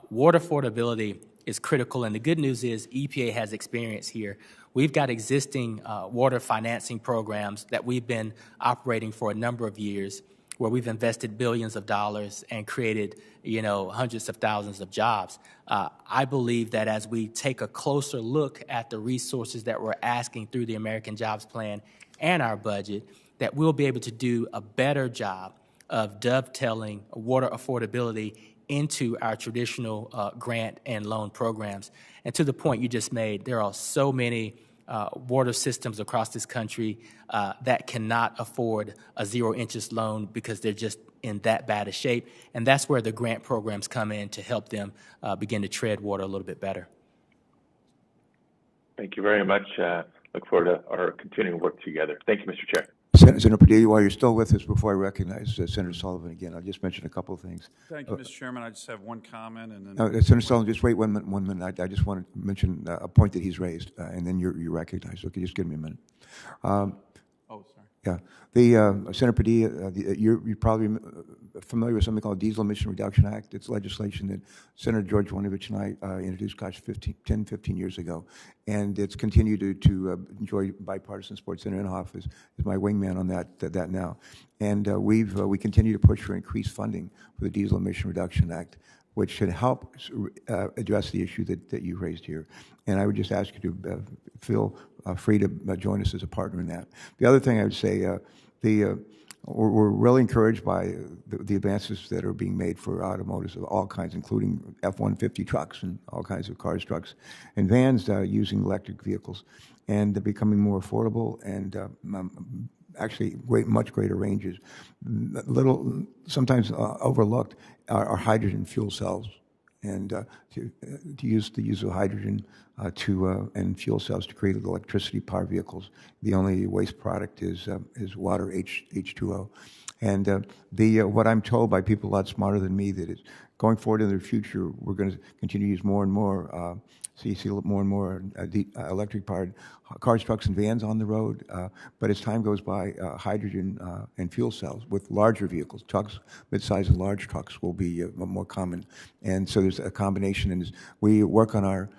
Water affordability is critical, and the good news is EPA has experience here. We've got existing water financing programs that we've been operating for a number of years, where we've invested billions of dollars and created, hundreds of thousands of jobs. I believe that as we take a closer look at the resources that we're asking through the American Jobs Plan and our budget, that we'll be able to do a better job of dovetailing water affordability into our traditional grant and loan programs. And to the point you just made, there are so many water systems across this country that cannot afford a zero-interest loan because they're just in that bad a shape. And that's where the grant programs come in to help them begin to tread water a little bit better. Thank you very much. Look forward to our continuing work together. Thank you, Mr. Chair. Senator Padilla, while you're still with us, before I recognize Senator Sullivan again, I'll just mention a couple of things. Thank you, Mr. Chairman. I just have one comment, and then Senator Sullivan, just wait one minute. I just want to mention a point that he's raised, and then you're recognized. Okay, just give me a minute. oh, sorry. Yeah, the Senator Padilla, you're probably familiar with something called the Diesel Emission Reduction Act. It's legislation that Senator George Winovich and I introduced, 10, 15 years ago, and it's continued to enjoy bipartisan support. Senator Ian Hoffman is my wingman on that now, and we continue to push for increased funding for the Diesel Emission Reduction Act, which should help address the issue that you raised here. And I would just ask you to feel free to join us as a partner in that. The other thing I would say, we're really encouraged by the advances that are being made for automotives of all kinds, including F-150 trucks and all kinds of cars, trucks, and vans using electric vehicles, and they're becoming more affordable and actually much greater ranges. Sometimes overlooked are hydrogen fuel cells, and to use the use of hydrogen and fuel cells to create electricity powered vehicles. The only waste product is water, H2O. And what I'm told by people a lot smarter than me, that is going forward in the future, we're going to continue to use more and more. So you see more and more electric powered cars, trucks, and vans on the road. But as time goes by, hydrogen and fuel cells with larger vehicles, trucks, mid-size and large trucks, will be more common. And so there's a combination. And as we work on our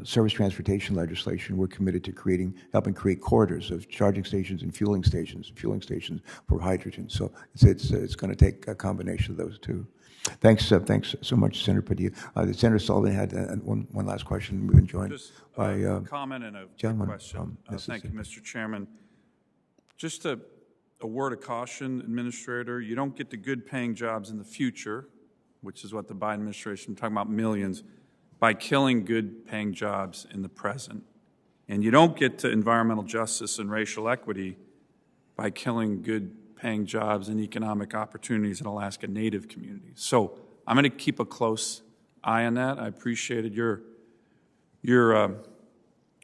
service transportation legislation, we're committed to helping create corridors of charging stations and fueling stations for hydrogen. So it's going to take a combination of those two. Thanks so much, Senator Padilla. Senator Sullivan had one last question. We've been joined by a comment and a gentleman question. Thank you, Mr. Chairman. Just a word of caution, Administrator. You don't get the good-paying jobs in the future, which is what the Biden administration is talking about, millions, by killing good-paying jobs in the present. And you don't get to environmental justice and racial equity by killing good-paying jobs and economic opportunities in Alaska Native communities. So I'm going to keep a close eye on that. I appreciated your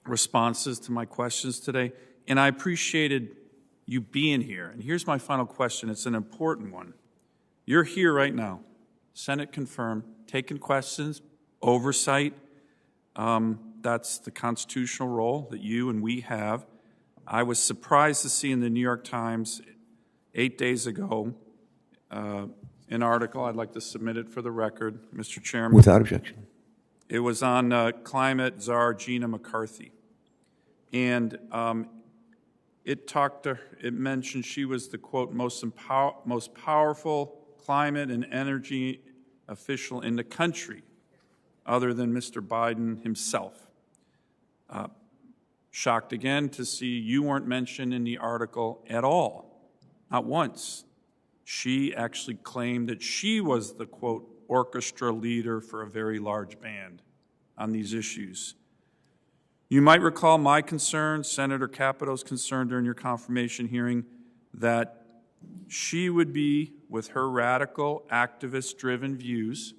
responses to my questions today, and I appreciated you being here. And here's my final question. It's an important one. You're here right now, Senate confirmed, taking questions, oversight. That's the constitutional role that you and we have. I was surprised to see in the New York Times 8 days ago an article. I'd like to submit it for the record, Mr. Chairman. Without objection. It was on climate czar Gina McCarthy. And it mentioned she was the, quote, most powerful climate and energy official in the country, other than Mr. Biden himself. Shocked again to see you weren't mentioned in the article at all, not once. She actually claimed that she was the, quote, orchestra leader for a very large band on these issues. You might recall my concern, Senator Capito's concern during your confirmation hearing, that she would be, with her radical, activist-driven views,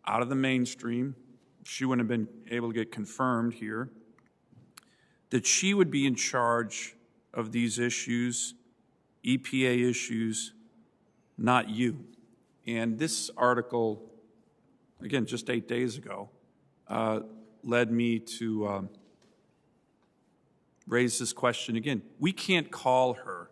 out of the mainstream. She wouldn't have been able to get confirmed here, that she would be in charge of these issues, EPA issues, not you. And this article, again, just 8 days ago, led me to raise this question again. We can't call her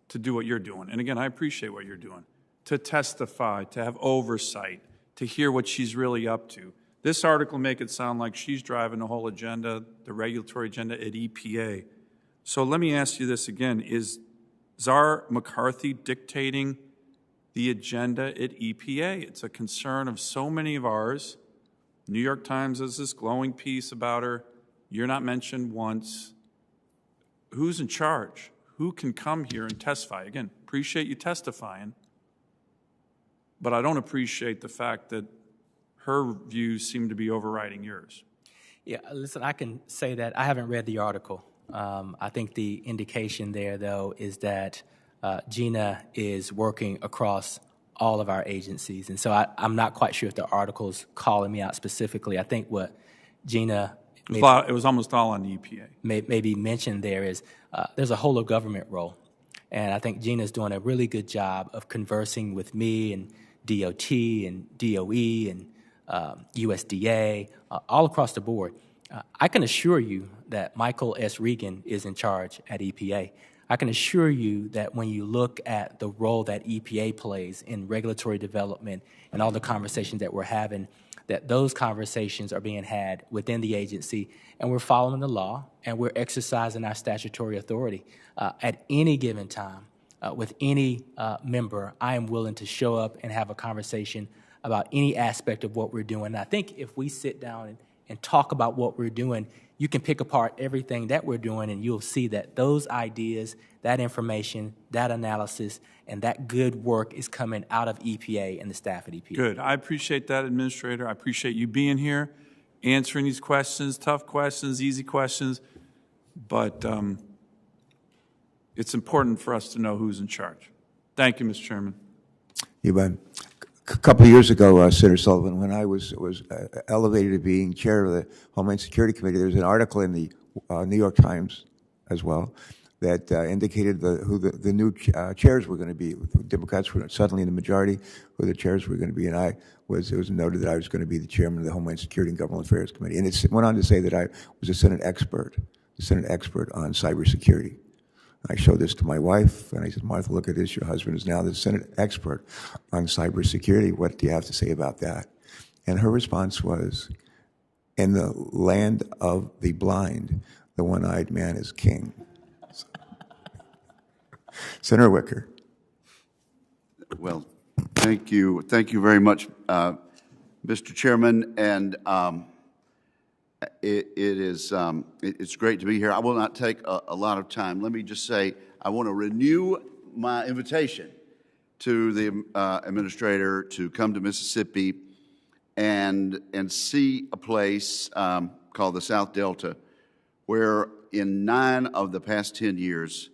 to do what you're doing. And again, I appreciate what you're doing, to testify, to have oversight, to hear what she's really up to. This article make it sound like she's driving the whole agenda, the regulatory agenda at EPA. So let me ask you this again. Is Czar McCarthy dictating the agenda at EPA? It's a concern of so many of ours. New York Times has this glowing piece about her. You're not mentioned once. Who's in charge? Who can come here and testify? Again, appreciate you testifying, but I don't appreciate the fact that her views seem to be overriding yours. Yeah, listen, I can say that I haven't read the article. I think the indication there, though, is that Gina is working across all of our agencies. And so I'm not quite sure if the article's calling me out specifically. I think what Gina it was almost all on the EPA. Maybe mentioned there is there's a whole of government role. And I think Gina's doing a really good job of conversing with me and DOT and DOE and USDA, all across the board. I can assure you that Michael S. Regan is in charge at EPA. I can assure you that when you look at the role that EPA plays in regulatory development and all the conversations that we're having, that those conversations are being had within the agency, and we're following the law, and we're exercising our statutory authority. At any given time, with any member, I am willing to show up and have a conversation about any aspect of what we're doing. And I think if we sit down and talk about what we're doing, you can pick apart everything that we're doing, and you'll see that those ideas, that information, that analysis, and that good work is coming out of EPA and the staff at EPA. Good. I appreciate that, Administrator. I appreciate you being here, answering these questions, tough questions, easy questions, but it's important for us to know who's in charge. Thank you, Mr. Chairman. You bet. A couple of years ago, Senator Sullivan, when I was elevated to being chair of the Homeland Security Committee, there was an article in the New York Times as well that indicated who the new chairs were going to be. The Democrats were suddenly in the majority, who the chairs were going to be, and it was noted that I was going to be the chairman of the Homeland Security and Government Affairs Committee. And it went on to say that I was a Senate expert on cybersecurity. I showed this to my wife, and I said, Martha, look at this. Your husband is now the Senate expert on cybersecurity. What do you have to say about that? And her response was, in the land of the blind, the one-eyed man is king. Senator Wicker. Well, thank you. Thank you very much, Mr. Chairman. And it's great to be here. I will not take a lot of time. Let me just say I want to renew my invitation to the administrator to come to Mississippi and see a place called the South Delta, where in 9 of the past 10 years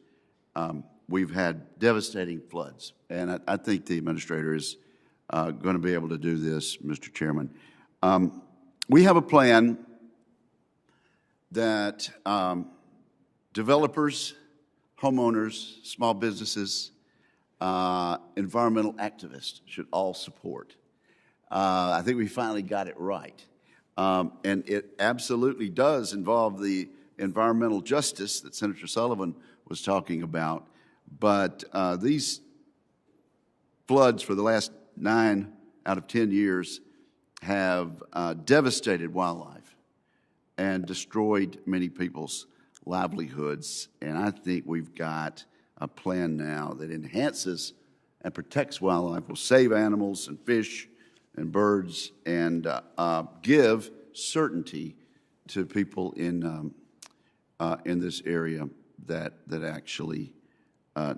we've had devastating floods. And I think the administrator is going to be able to do this, Mr. Chairman. We have a plan that developers, homeowners, small businesses, environmental activists should all support. I think we finally got it right. And it absolutely does involve the environmental justice that Senator Sullivan was talking about. But these floods for the last 9 out of 10 years have devastated wildlife and destroyed many people's livelihoods. And I think we've got a plan now that enhances and protects wildlife, will save animals and fish and birds, and give certainty to people in this area that actually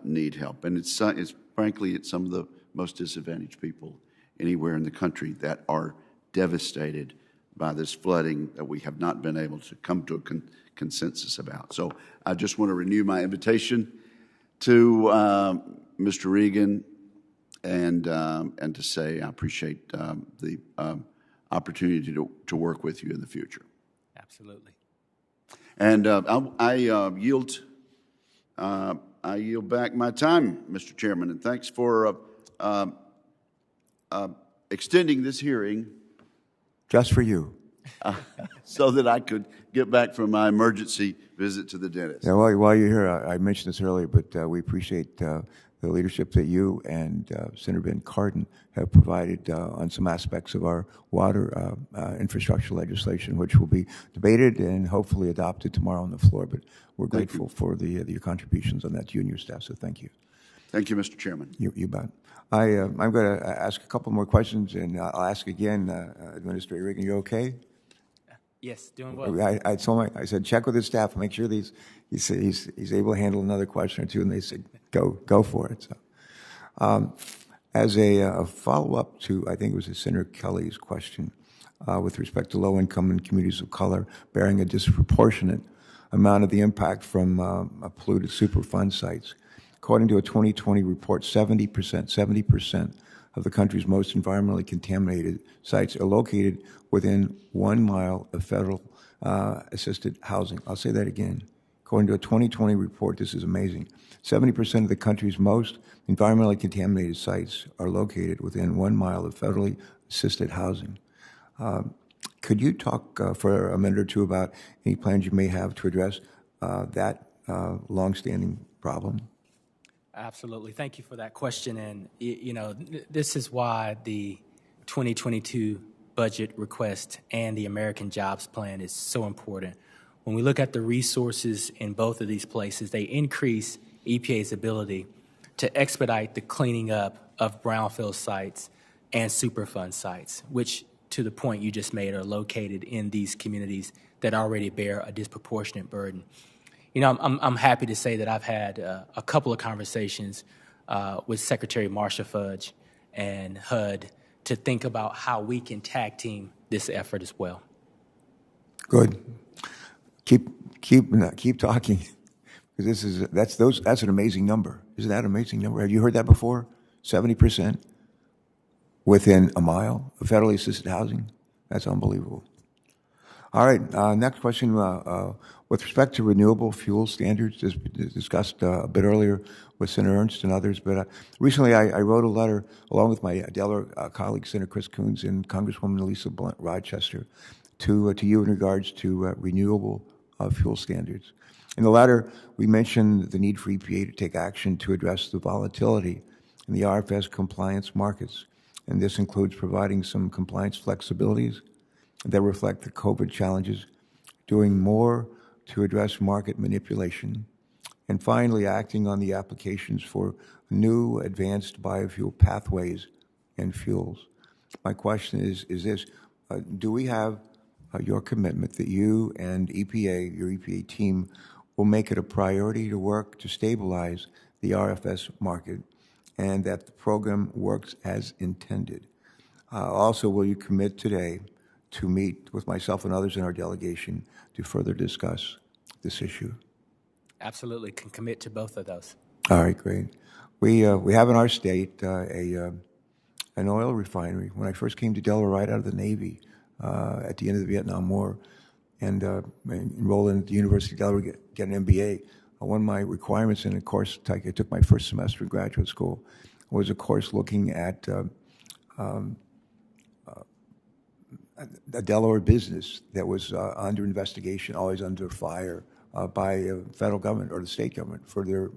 need help. And it's frankly, it's some of the most disadvantaged people anywhere in the country that are devastated by this flooding that we have not been able to come to a consensus about. So I just want to renew my invitation to Mr. Regan and to say I appreciate the opportunity to work with you in the future. Absolutely. And I yield back my time, Mr. Chairman, and thanks for extending this hearing Just for you. so that I could get back from my emergency visit to the dentist. Yeah, while you're here, I mentioned this earlier, but we appreciate the leadership that you and Senator Ben Cardin have provided on some aspects of our water infrastructure legislation, which will be debated and hopefully adopted tomorrow on the floor. But we're grateful for your contributions on that to you and your staff, so thank you. Thank you, Mr. Chairman. You bet. I'm going to ask a couple more questions, and I'll ask again, Administrator Regan, you okay? Yes, doing well. I said, check with his staff, make sure he's able to handle another question or two, and they said, go for it. So, as a follow-up to, I think it was Senator Kelly's question, with respect to low-income and communities of color bearing a disproportionate amount of the impact from polluted Superfund sites. According to a 2020 report, 70% of the country's most environmentally contaminated sites are located within 1 mile of federal assisted housing. I'll say that again. According to a 2020 report, this is amazing. 70% of the country's most environmentally contaminated sites are located within 1 mile of federally assisted housing. Could you talk for a minute or two about any plans you may have to address that longstanding problem? Absolutely. Thank you for that question. And, this is why the 2022 budget request and the American Jobs Plan is so important. When we look at the resources in both of these places, they increase EPA's ability to expedite the cleaning up of brownfield sites and Superfund sites, which, to the point you just made, are located in these communities that already bear a disproportionate burden. I'm happy to say that I've had a couple of conversations with Secretary Marcia Fudge and HUD to think about how we can tag team this effort as well. Good. Keep talking, because that's an amazing number. Isn't that an amazing number? Have you heard that before? 70% within a mile of federally assisted housing. That's unbelievable. All right. Next question. With respect to renewable fuel standards, discussed a bit earlier with Senator Ernst and others, but recently I wrote a letter along with my Delaware colleague, Senator Chris Coons and Congresswoman Lisa Blunt Rochester, to you in regards to renewable fuel standards. In the letter, we mentioned the need for EPA to take action to address the volatility in the RFS compliance markets, and this includes providing some compliance flexibilities that reflect the COVID challenges, doing more to address market manipulation, and finally acting on the applications for new advanced biofuel pathways and fuels. My question is this: do we have your commitment that you and EPA, your EPA team, will make it a priority to work to stabilize the RFS market and that the program works as intended? Also, will you commit today to meet with myself and others in our delegation to further discuss this issue? Absolutely, can commit to both of those. All right, great. We have in our state an oil refinery. When I first came to Delaware right out of the Navy at the end of the Vietnam War and enrolled in the University of Delaware, get an MBA, one of my requirements in a course I took my first semester in graduate school was a course looking at a Delaware business that was under investigation, always under fire by federal government or the state government for their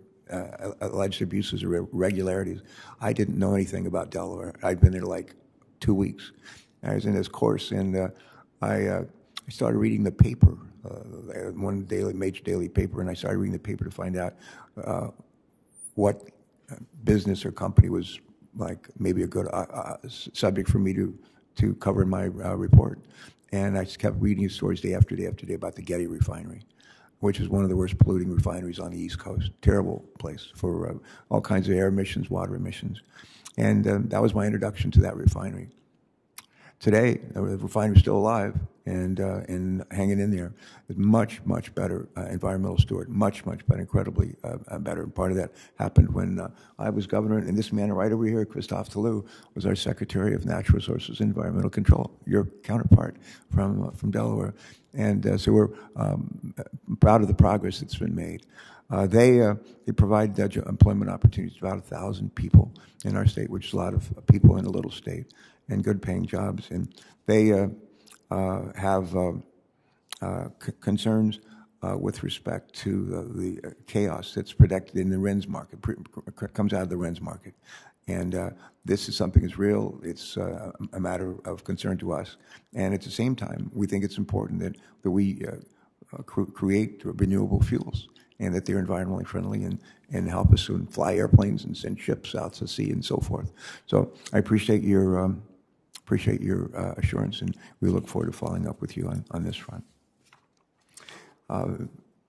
alleged abuses or irregularities. I didn't know anything about Delaware. I'd been there like 2 weeks. I was in this course, and I started reading the paper, one major daily paper, and I started reading the paper to find out what business or company was like maybe a good subject for me to cover in my report. And I just kept reading stories day after day after day about the Getty refinery, which is one of the worst polluting refineries on the East Coast. Terrible place for all kinds of air emissions, water emissions. And that was my introduction to that refinery. Today, the refinery's still alive and hanging in there. It's much better environmental steward, much better, incredibly better. And part of that happened when I was governor, and this man right over here, Christophe Toulouse, was our Secretary of Natural Resources and Environmental Control, your counterpart from Delaware. And so we're proud of the progress that's been made. They provide employment opportunities to about 1,000 people in our state, which is a lot of people in a little state, and good-paying jobs. And they have concerns with respect to the chaos that's predicted in the RINs market, comes out of the RINs market. And this is something that's real. It's a matter of concern to us. And at the same time, we think it's important that we create renewable fuels and that they're environmentally friendly and help us to fly airplanes and send ships out to sea and so forth. So I appreciate your assurance, and we look forward to following up with you on this front.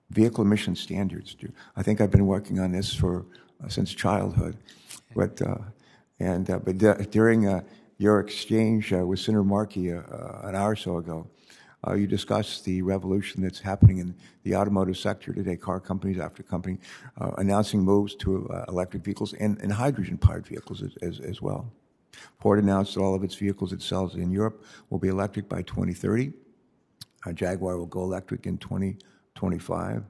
Vehicle emission standards. I think I've been working on this since childhood, but during your exchange with Senator Markey an hour or so ago, you discussed the revolution that's happening in the automotive sector today, car companies after company announcing moves to electric vehicles and hydrogen-powered vehicles as well. Ford announced that all of its vehicles it sells in Europe will be electric by 2030. Jaguar will go electric in 2025.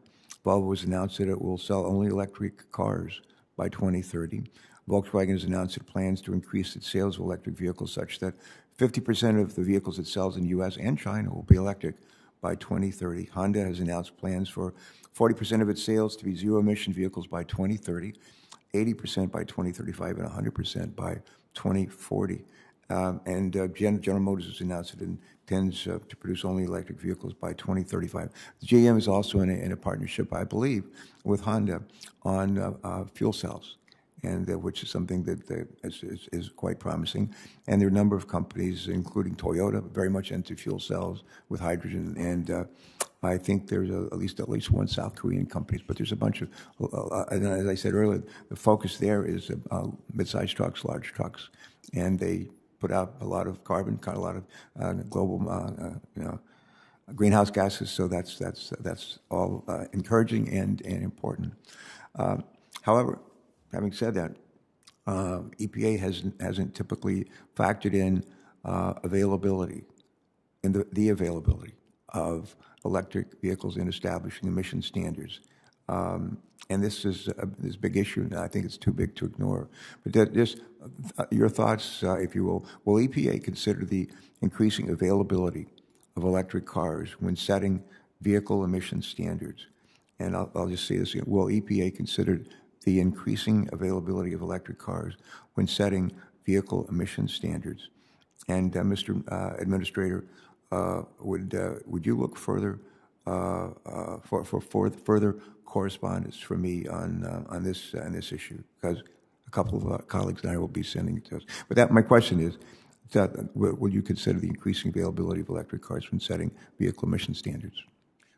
Volvo has announced that it will sell only electric cars by 2030. Volkswagen has announced it plans to increase its sales of electric vehicles such that 50% of the vehicles it sells in the U.S. and China will be electric by 2030. Honda has announced plans for 40% of its sales to be zero-emission vehicles by 2030, 80% by 2035, and 100% by 2040. General Motors has announced it intends to produce only electric vehicles by 2035. GM is also in a partnership, I believe, with Honda on fuel cells, and which is something that is quite promising. And there are a number of companies, including Toyota, very much into fuel cells with hydrogen. And I think there's at least one South Korean company, but there's a bunch of, and as I said earlier, the focus there is mid-sized trucks, large trucks, and they put out a lot of carbon, a lot of global, greenhouse gases. So that's all encouraging and important. However, having said that, EPA hasn't typically factored in availability, in the availability of electric vehicles in establishing emission standards. And this is this big issue, and I think it's too big to ignore. But just your thoughts, if you will EPA consider the increasing availability of electric cars when setting vehicle emission standards? And I'll just say this again. Will EPA consider the increasing availability of electric cars when setting vehicle emission standards? And Mr. Administrator, would you look further for further correspondence from me on this issue? Because a couple of colleagues and I will be sending it to us. But my question is, will you consider the increasing availability of electric cars when setting vehicle emission standards?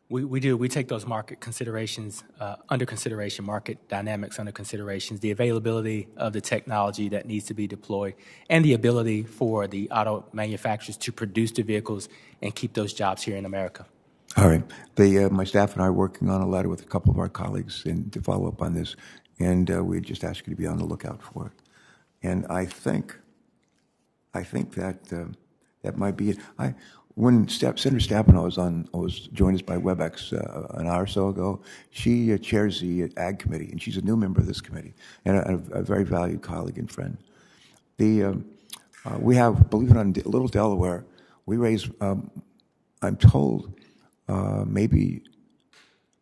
We do. We take those market considerations under consideration, market dynamics under considerations, the availability of the technology that needs to be deployed, and the ability for the auto manufacturers to produce the vehicles and keep those jobs here in America. All right. My staff and I are working on a letter with a couple of our colleagues to follow up on this, and we just ask you to be on the lookout for it. And I think that that might be it. When Senator Stabenow was joined us by WebEx an hour or so ago, she chairs the Ag Committee, and she's a new member of this committee, and a very valued colleague and friend. We have, believe it or not, in Little Delaware, we raise, I'm told, maybe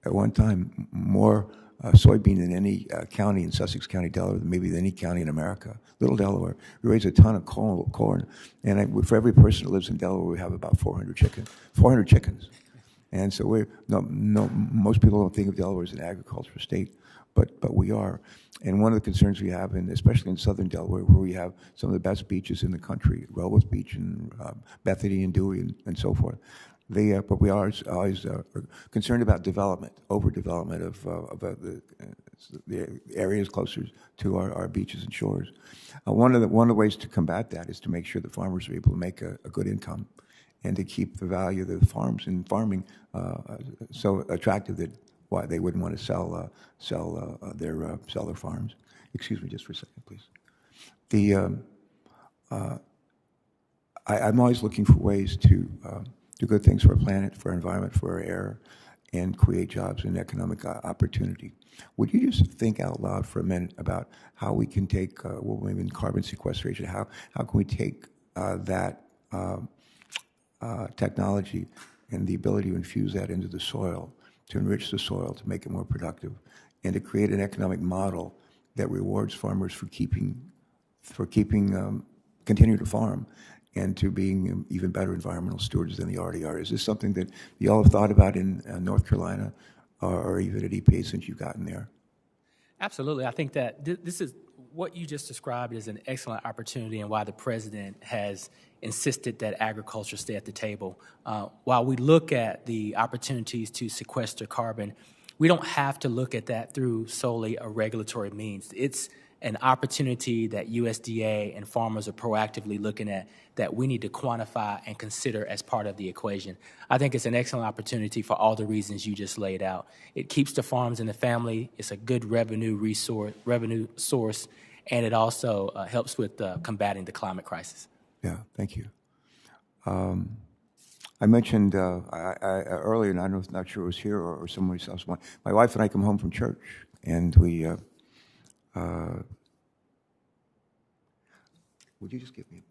at one time more soybean than any county in Sussex County, Delaware, maybe than any county in America. Little Delaware, we raise a ton of corn, and for every person that lives in Delaware, we have about 400 chickens. And so most people don't think of Delaware as an agricultural state, but we are. And one of the concerns we have, especially in southern Delaware, where we have some of the best beaches in the country, Rehoboth Beach and Bethany and Dewey and so forth, But we are always concerned about development, overdevelopment of the areas closer to our beaches and shores. One of the ways to combat that is to make sure that farmers are able to make a good income, and to keep the value of the farms and farming so attractive that why they wouldn't want to sell their farms. Excuse me, just for a second, please. I'm always looking for ways to do good things for our planet, for our environment, for our air, and create jobs and economic opportunity. Would you just think out loud for a minute about how we can take, well, maybe in carbon sequestration, how can we take that technology and the ability to infuse that into the soil, to enrich the soil, to make it more productive, and to create an economic model that rewards farmers for continuing to farm, and to being even better environmental stewards than they already are. Is this something that you all have thought about in North Carolina or even at EPA since you've gotten there? Absolutely. I think that this is what you just described is an excellent opportunity, and why the president has insisted that agriculture stay at the table. While we look at the opportunities to sequester carbon, we don't have to look at that through solely a regulatory means. It's an opportunity that USDA and farmers are proactively looking at that we need to quantify and consider as part of the equation. I think it's an excellent opportunity for all the reasons you just laid out. It keeps the farms in the family. It's a good revenue source, and it also helps with combating the climate crisis. Yeah, thank you. I mentioned earlier, and I'm not sure it was here or somewhere else. My wife and I come home from church, and we. Would you just give me?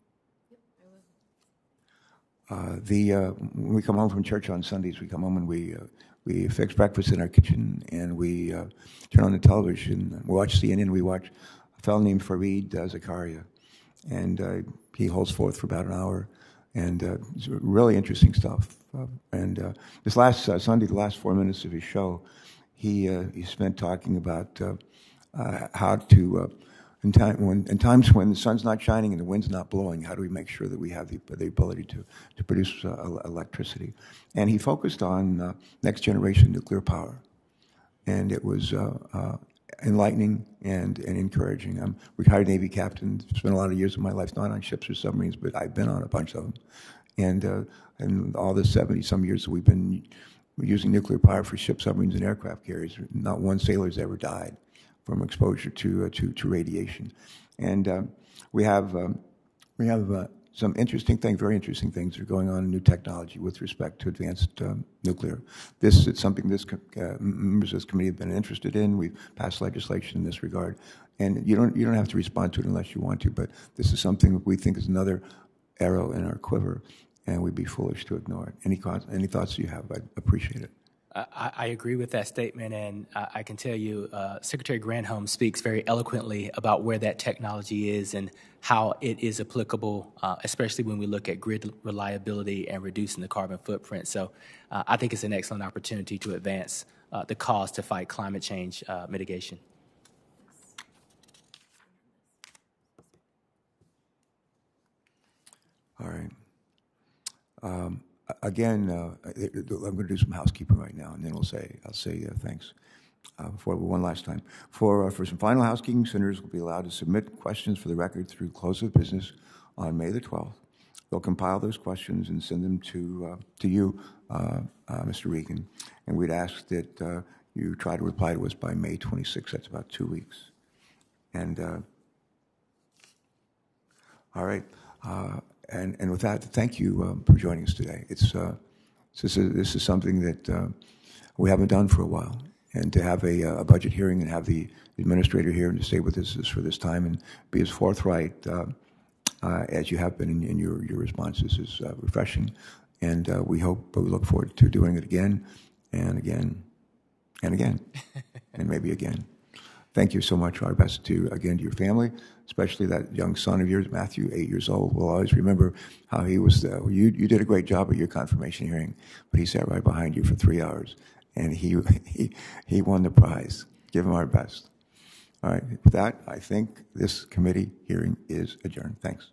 When we come home from church on Sundays, we come home and we fix breakfast in our kitchen, and we turn on the television. We watch CNN. We watch a fellow named Fareed Zakaria, and he holds forth for about an hour, and it's really interesting stuff. This last Sunday, the last 4 minutes of his show, he spent talking about how to, in times when the sun's not shining and the wind's not blowing, how do we make sure that we have the ability to produce electricity? And he focused on next generation nuclear power, and it was enlightening and encouraging. I'm a retired Navy captain, spent a lot of years of my life not on ships or submarines, but I've been on a bunch of them. And all the 70-some years that we've been using nuclear power for ships, submarines, and aircraft carriers, not one sailor's ever died from exposure to radiation. And we have some interesting things, very interesting things that are going on in new technology with respect to advanced nuclear. This is something members of this committee have been interested in. We've passed legislation in this regard. And you don't have to respond to it unless you want to, but this is something that we think is another arrow in our quiver, and we'd be foolish to ignore it. Any thoughts you have, I'd appreciate it. I agree with that statement, and I can tell you Secretary Granholm speaks very eloquently about where that technology is and how it is applicable, especially when we look at grid reliability and reducing the carbon footprint. So I think it's an excellent opportunity to advance the cause to fight climate change mitigation. All right. Again, I'm going to do some housekeeping right now, and then I'll say thanks. For one last time. For some final housekeeping, senators will be allowed to submit questions for the record through close of business on May the 12th. They'll compile those questions and send them to you, Mr. Regan, and we'd ask that you try to reply to us by May 26th. That's about 2 weeks. And all right. And with that, thank you for joining us today. This is something that we haven't done for a while, and to have a budget hearing and have the administrator here and to stay with us for this time and be as forthright as you have been in your responses is refreshing, and we look forward to doing it again and again and again and maybe again. Thank you so much. Our best to your family, especially that young son of yours, Matthew, 8 years old. We'll always remember how he was. You did a great job at your confirmation hearing, but he sat right behind you for 3 hours, and he won the prize. Give him our best. All right. With that, I think this committee hearing is adjourned. Thanks.